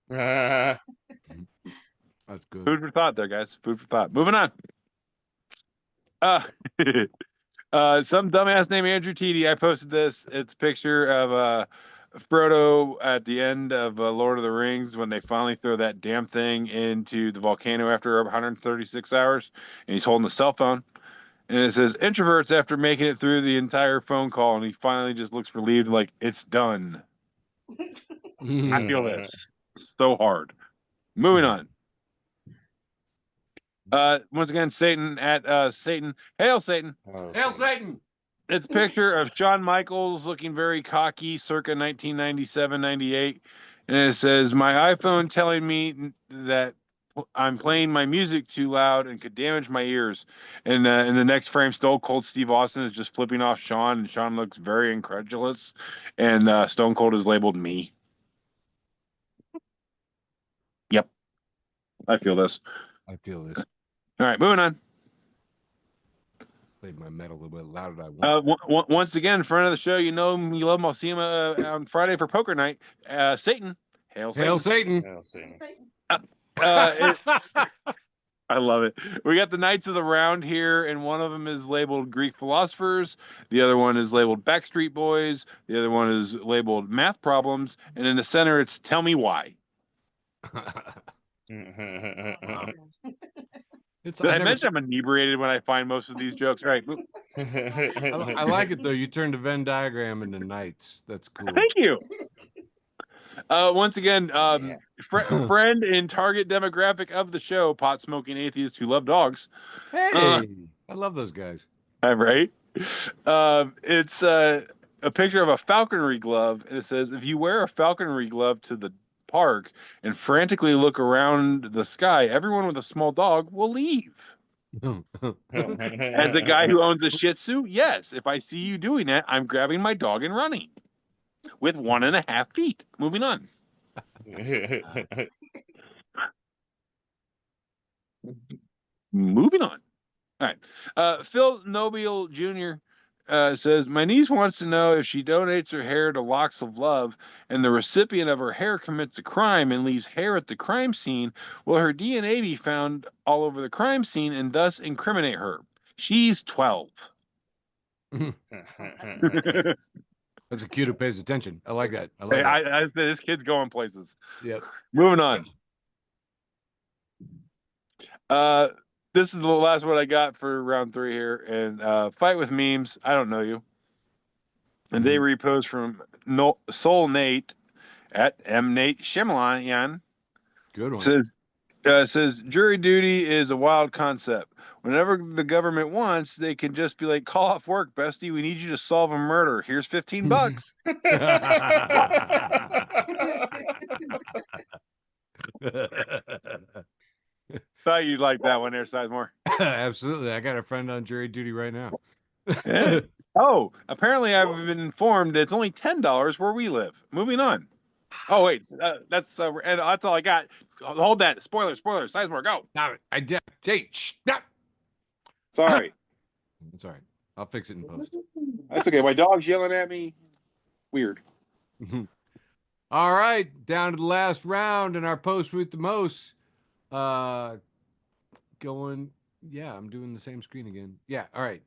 That's good. Food for thought there, guys. Food for thought. Moving on. Some dumbass named Andrew Tiede. I posted this. It's a picture of Frodo at the end of Lord of the Rings when they finally throw that damn thing into the volcano after 136 hours, and he's holding a cell phone. And it says, "Introverts after making it through the entire phone call," and he finally just looks relieved, like, it's done. I feel this so hard. Moving on. Once again, Satan at Satan. Hail Satan. Hail Satan. It's a picture of Shawn Michaels looking very cocky circa 1997-98. And it says, "My iPhone telling me that I'm playing my music too loud and could damage my ears." And in the next frame, Stone Cold Steve Austin is just flipping off Shawn, and Shawn looks very incredulous. And Stone Cold is labeled me. Yep. I feel this. I feel this. All right, moving on. Played my metal a little bit louder than I want. Once again, friend of the show, you know him, you love him. I'll see him on Friday for poker night. Satan. Hail Satan. Hail Satan. Hail Satan. I love it. We got the Knights of the Round here, and one of them is labeled Greek philosophers. The other one is labeled Backstreet Boys. The other one is labeled math problems. And in the center, it's tell me why. Did I mention I'm inebriated when I find most of these jokes? Right. I like it, though. You turned a Venn diagram into knights. That's cool. Thank you. Once again, friend and target demographic of the show, pot smoking atheists who love dogs. Hey, I love those guys. I'm right. It's a picture of a falconry glove, and it says, "If you wear a falconry glove to the park and frantically look around the sky, everyone with a small dog will leave." As a guy who owns a Shih Tzu, yes, if I see you doing that, I'm grabbing my dog and running with 1.5 feet. Moving on. Moving on. All right. Phil Nobile Jr. Says, "My niece wants to know if she donates her hair to Locks of Love and the recipient of her hair commits a crime and leaves hair at the crime scene, will her DNA be found all over the crime scene and thus incriminate her? She's 12. That's a kid who pays attention. I like that. I this kid's going places. Yep. Moving on. This is the last one I got for round 3 here. And Fight with Memes. I don't know you. And they repost from Soul Nate at M Nate Shyamalan. Good one. Says jury duty is a wild concept. Whenever the government wants, they can just be like, "Call off work, bestie. We need you to solve a murder. Here's $15." Thought you'd like that one there, Sizemore. Absolutely. I got a friend on jury duty right now. Yeah. Oh, apparently I've been informed it's only $10 where we live. Moving on. Oh wait, that's and that's all I got. Hold that. Spoiler. Sizemore, go. Now, hey, shh, no. Sorry. It's all right. I'll fix it in post. That's okay. My dog's yelling at me. Weird. All right, down to the last round in our post with the most. Going, yeah, I'm doing the same screen again. Yeah, all right.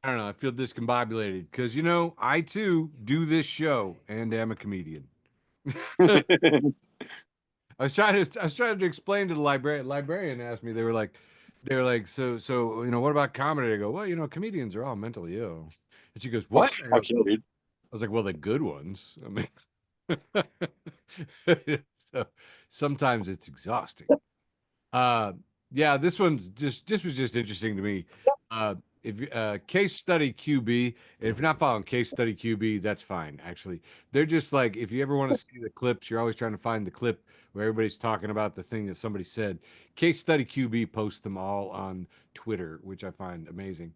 I don't know. I feel discombobulated because I too do this show and am a comedian. I was trying to explain to the librarian asked me, they were like, so what about comedy? I go, well, comedians are all mentally ill. And she goes, what? I was like, well, the good ones. I mean, so sometimes it's exhausting. Yeah, this was just interesting to me. If case study QB, if you're not following case study QB, that's fine. Actually, they're just like, if you ever want to see the clips, you're always trying to find the clip where everybody's talking about the thing that somebody said. Case study QB posts them all on Twitter, which I find amazing.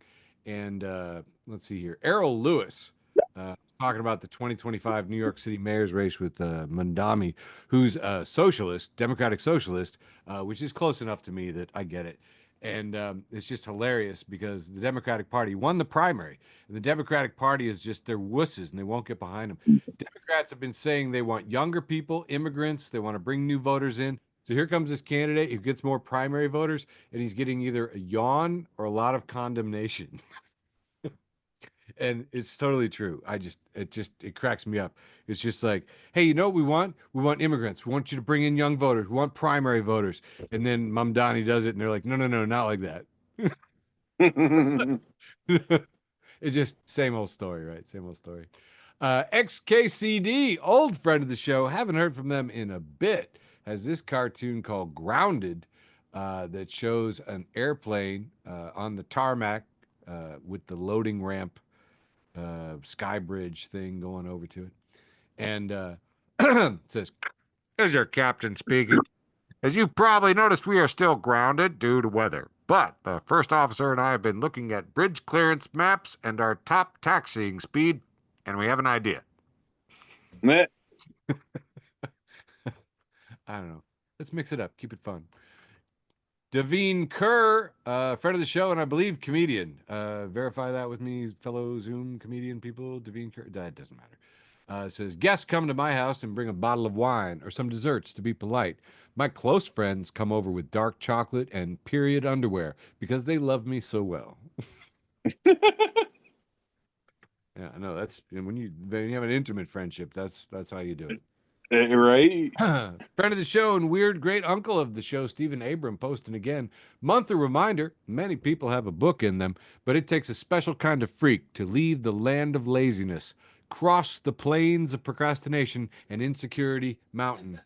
And let's see here, Errol Lewis. Talking about the 2025 New York City mayor's race with Mandami, who's a socialist, democratic socialist, which is close enough to me that I get it. And it's just hilarious because the Democratic Party won the primary. And the Democratic Party is just, they're wusses and they won't get behind them. Democrats have been saying they want younger people, immigrants, they want to bring new voters in. So here comes this candidate who gets more primary voters, and he's getting either a yawn or a lot of condemnation. And it's totally true. It cracks me up. It's just like, hey, you know what we want? We want immigrants. We want you to bring in young voters. We want primary voters. And then Mamdani does it, and they're like, no, not like that. It's just same old story, right? Same old story. XKCD, old friend of the show, haven't heard from them in a bit, has this cartoon called Grounded that shows an airplane on the tarmac with the loading ramp sky bridge thing going over to it. And it says, "This is your captain speaking. As you probably noticed, we are still grounded due to weather. But the first officer and I have been looking at bridge clearance maps and our top taxiing speed, and we have an idea." I don't know. Let's mix it up. Keep it fun. Devine Kerr, friend of the show, and I believe comedian. Verify that with me, fellow Zoom comedian people. Devine Kerr, that doesn't matter. Says, guests come to my house and bring a bottle of wine or some desserts to be polite. My close friends come over with dark chocolate and period underwear because they love me so well. Yeah, I know. That's when you have an intimate friendship. That's how you do it. Right. Friend of the show and weird great uncle of the show, Stephen Abram, posting again. Monthly reminder, many people have a book in them, but it takes a special kind of freak to leave the land of laziness, cross the plains of procrastination and insecurity mountain.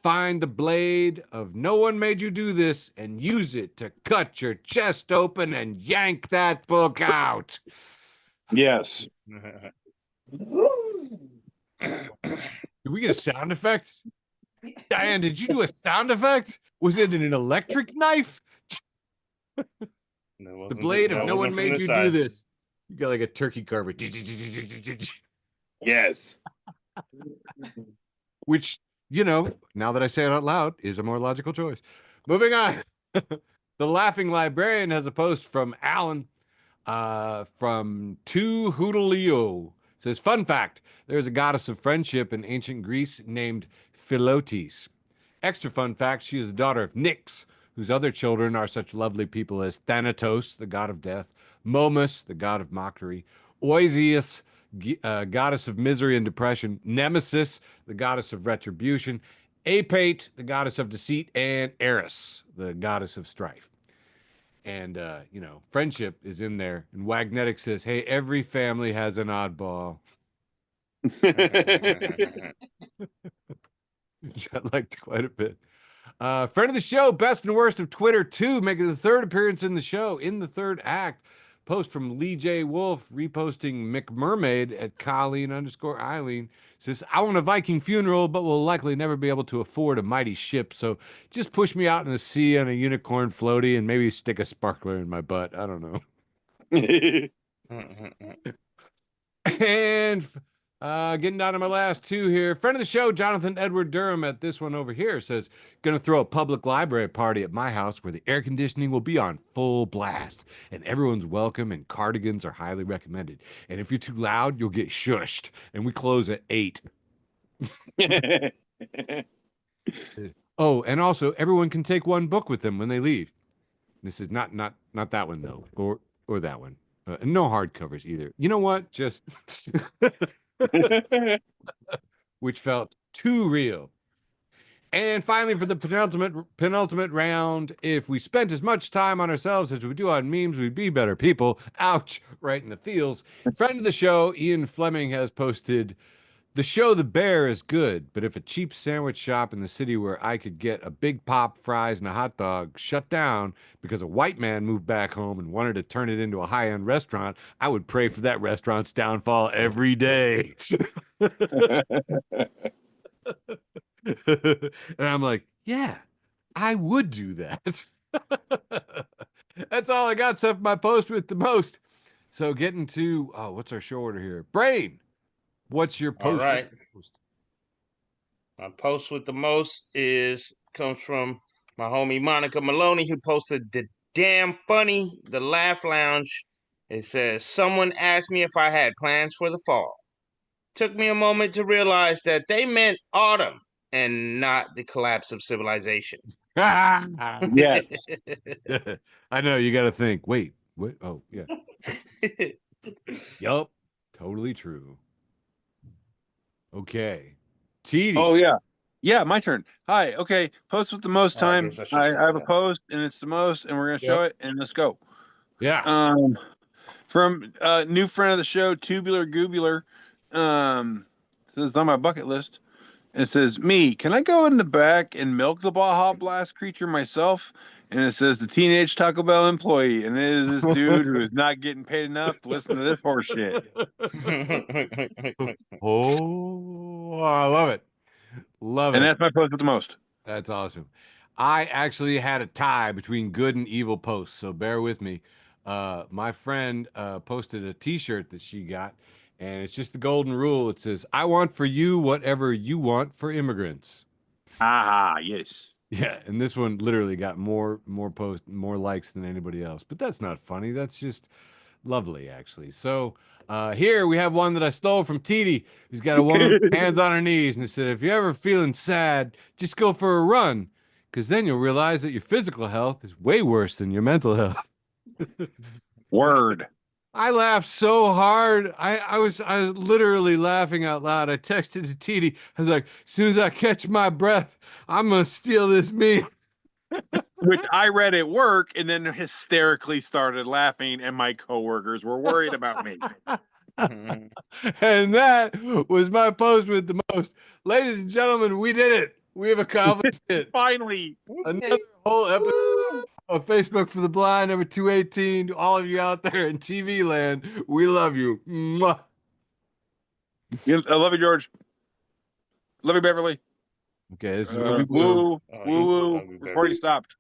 Find the blade of no one made you do this and use it to cut your chest open and yank that book out. Yes. Did we get a sound effect? Diane, did you do a sound effect? Was it an electric knife? The blade of no one made you do this. You got like a turkey carver. Yes. Which, now that I say it out loud, is a more logical choice. Moving on. The Laughing Librarian has a post from Alan from Tu Hoodaleo. Says, fun fact, there's a goddess of friendship in ancient Greece named Philotes. Extra fun fact, she is the daughter of Nyx, whose other children are such lovely people as Thanatos, the god of death, Momus, the god of mockery, Oisius, goddess of misery and depression, Nemesis, the goddess of retribution, Apate, the goddess of deceit, and Eris, the goddess of strife. And, friendship is in there. And Wagnetic says, hey, every family has an oddball. I liked quite a bit. Friend of the show, best and worst of Twitter 2, making the third appearance in the show in the third act. post from Lee J. Wolf reposting McMermaid at Colleen_Eileen. Says, I want a Viking funeral, but will likely never be able to afford a mighty ship. So just push me out in the sea on a unicorn floaty and maybe stick a sparkler in my butt. I don't know. And getting down to my last two here. Friend of the show, Jonathan Edward Durham at this one over here says, gonna throw a public library party at my house where the air conditioning will be on full blast and everyone's welcome and cardigans are highly recommended. And if you're too loud, you'll get shushed. And we close at 8. Oh, and also everyone can take one book with them when they leave. This is not that one though, or that one. No hardcovers either. You know what? Just which felt too real. And finally, for the penultimate round, if we spent as much time on ourselves as we do on memes, we'd be better people. Ouch! Right in the feels. Friend of the show, Ian Fleming, has posted, the show The Bear is good, but if a cheap sandwich shop in the city where I could get a big pop, fries, and a hot dog shut down because a white man moved back home and wanted to turn it into a high-end restaurant, I would pray for that restaurant's downfall every day. And I'm like, yeah, I would do that. That's all I got, except for my post with the most. So getting to, what's our show order here? Brane, what's your post? All right. My post with the most comes from my homie Monica Maloney, who posted the damn funny, the Laugh Lounge. It says, someone asked me if I had plans for the fall. Took me a moment to realize that they meant autumn and not the collapse of civilization. Yes. I know, you got to think, wait, what? Oh, yeah. Yup, totally true. Okay. Tiede. Oh, yeah. Yeah, my turn. Hi. Okay. Post with the most Oh, I time. guess I should I say have a that. post, and it's the most, and we're going to show it, and let's go. Yeah. From new friend of the show, Tubular Goobular. This is on my bucket list. It says, me, can I go in the back and milk the Baja Blast creature myself? And it says, the teenage Taco Bell employee. And it is this dude who is not getting paid enough to listen to this horse shit. Oh, I love it. Love And it. that's my post with the most. That's awesome. I actually had a tie between good and evil posts, so bear with me. My friend posted a T-shirt that she got, and it's just the golden rule. It says, "I want for you whatever you want for immigrants." Ah, yes. Yeah, and this one literally got more posts, more likes than anybody else. But that's not funny. That's just lovely, actually. So here we have one that I stole from Tiede, who's got a woman with hands on her knees, and it said, if you're ever feeling sad, just go for a run, because then you'll realize that your physical health is way worse than your mental health. Word. I laughed so hard. I was literally laughing out loud. I texted to Tiede. I was like, as soon as I catch my breath, I'm gonna steal this meme. Which I read at work and then hysterically started laughing, and my coworkers were worried about me. And that was my post with the most. Ladies and gentlemen, we did it. We have accomplished it. Finally. Another whole episode of Facebook for the Blind, number 218. To all of you out there in TV land, we love you. Mwah. I love you, George. Love you, Beverly. Okay, this is where we will. Woo, Oh, woo, woo. love you, Recording stopped.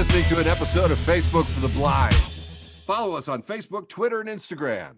listening to an episode of Facebook for the Blind. Follow us on Facebook, Twitter, and Instagram.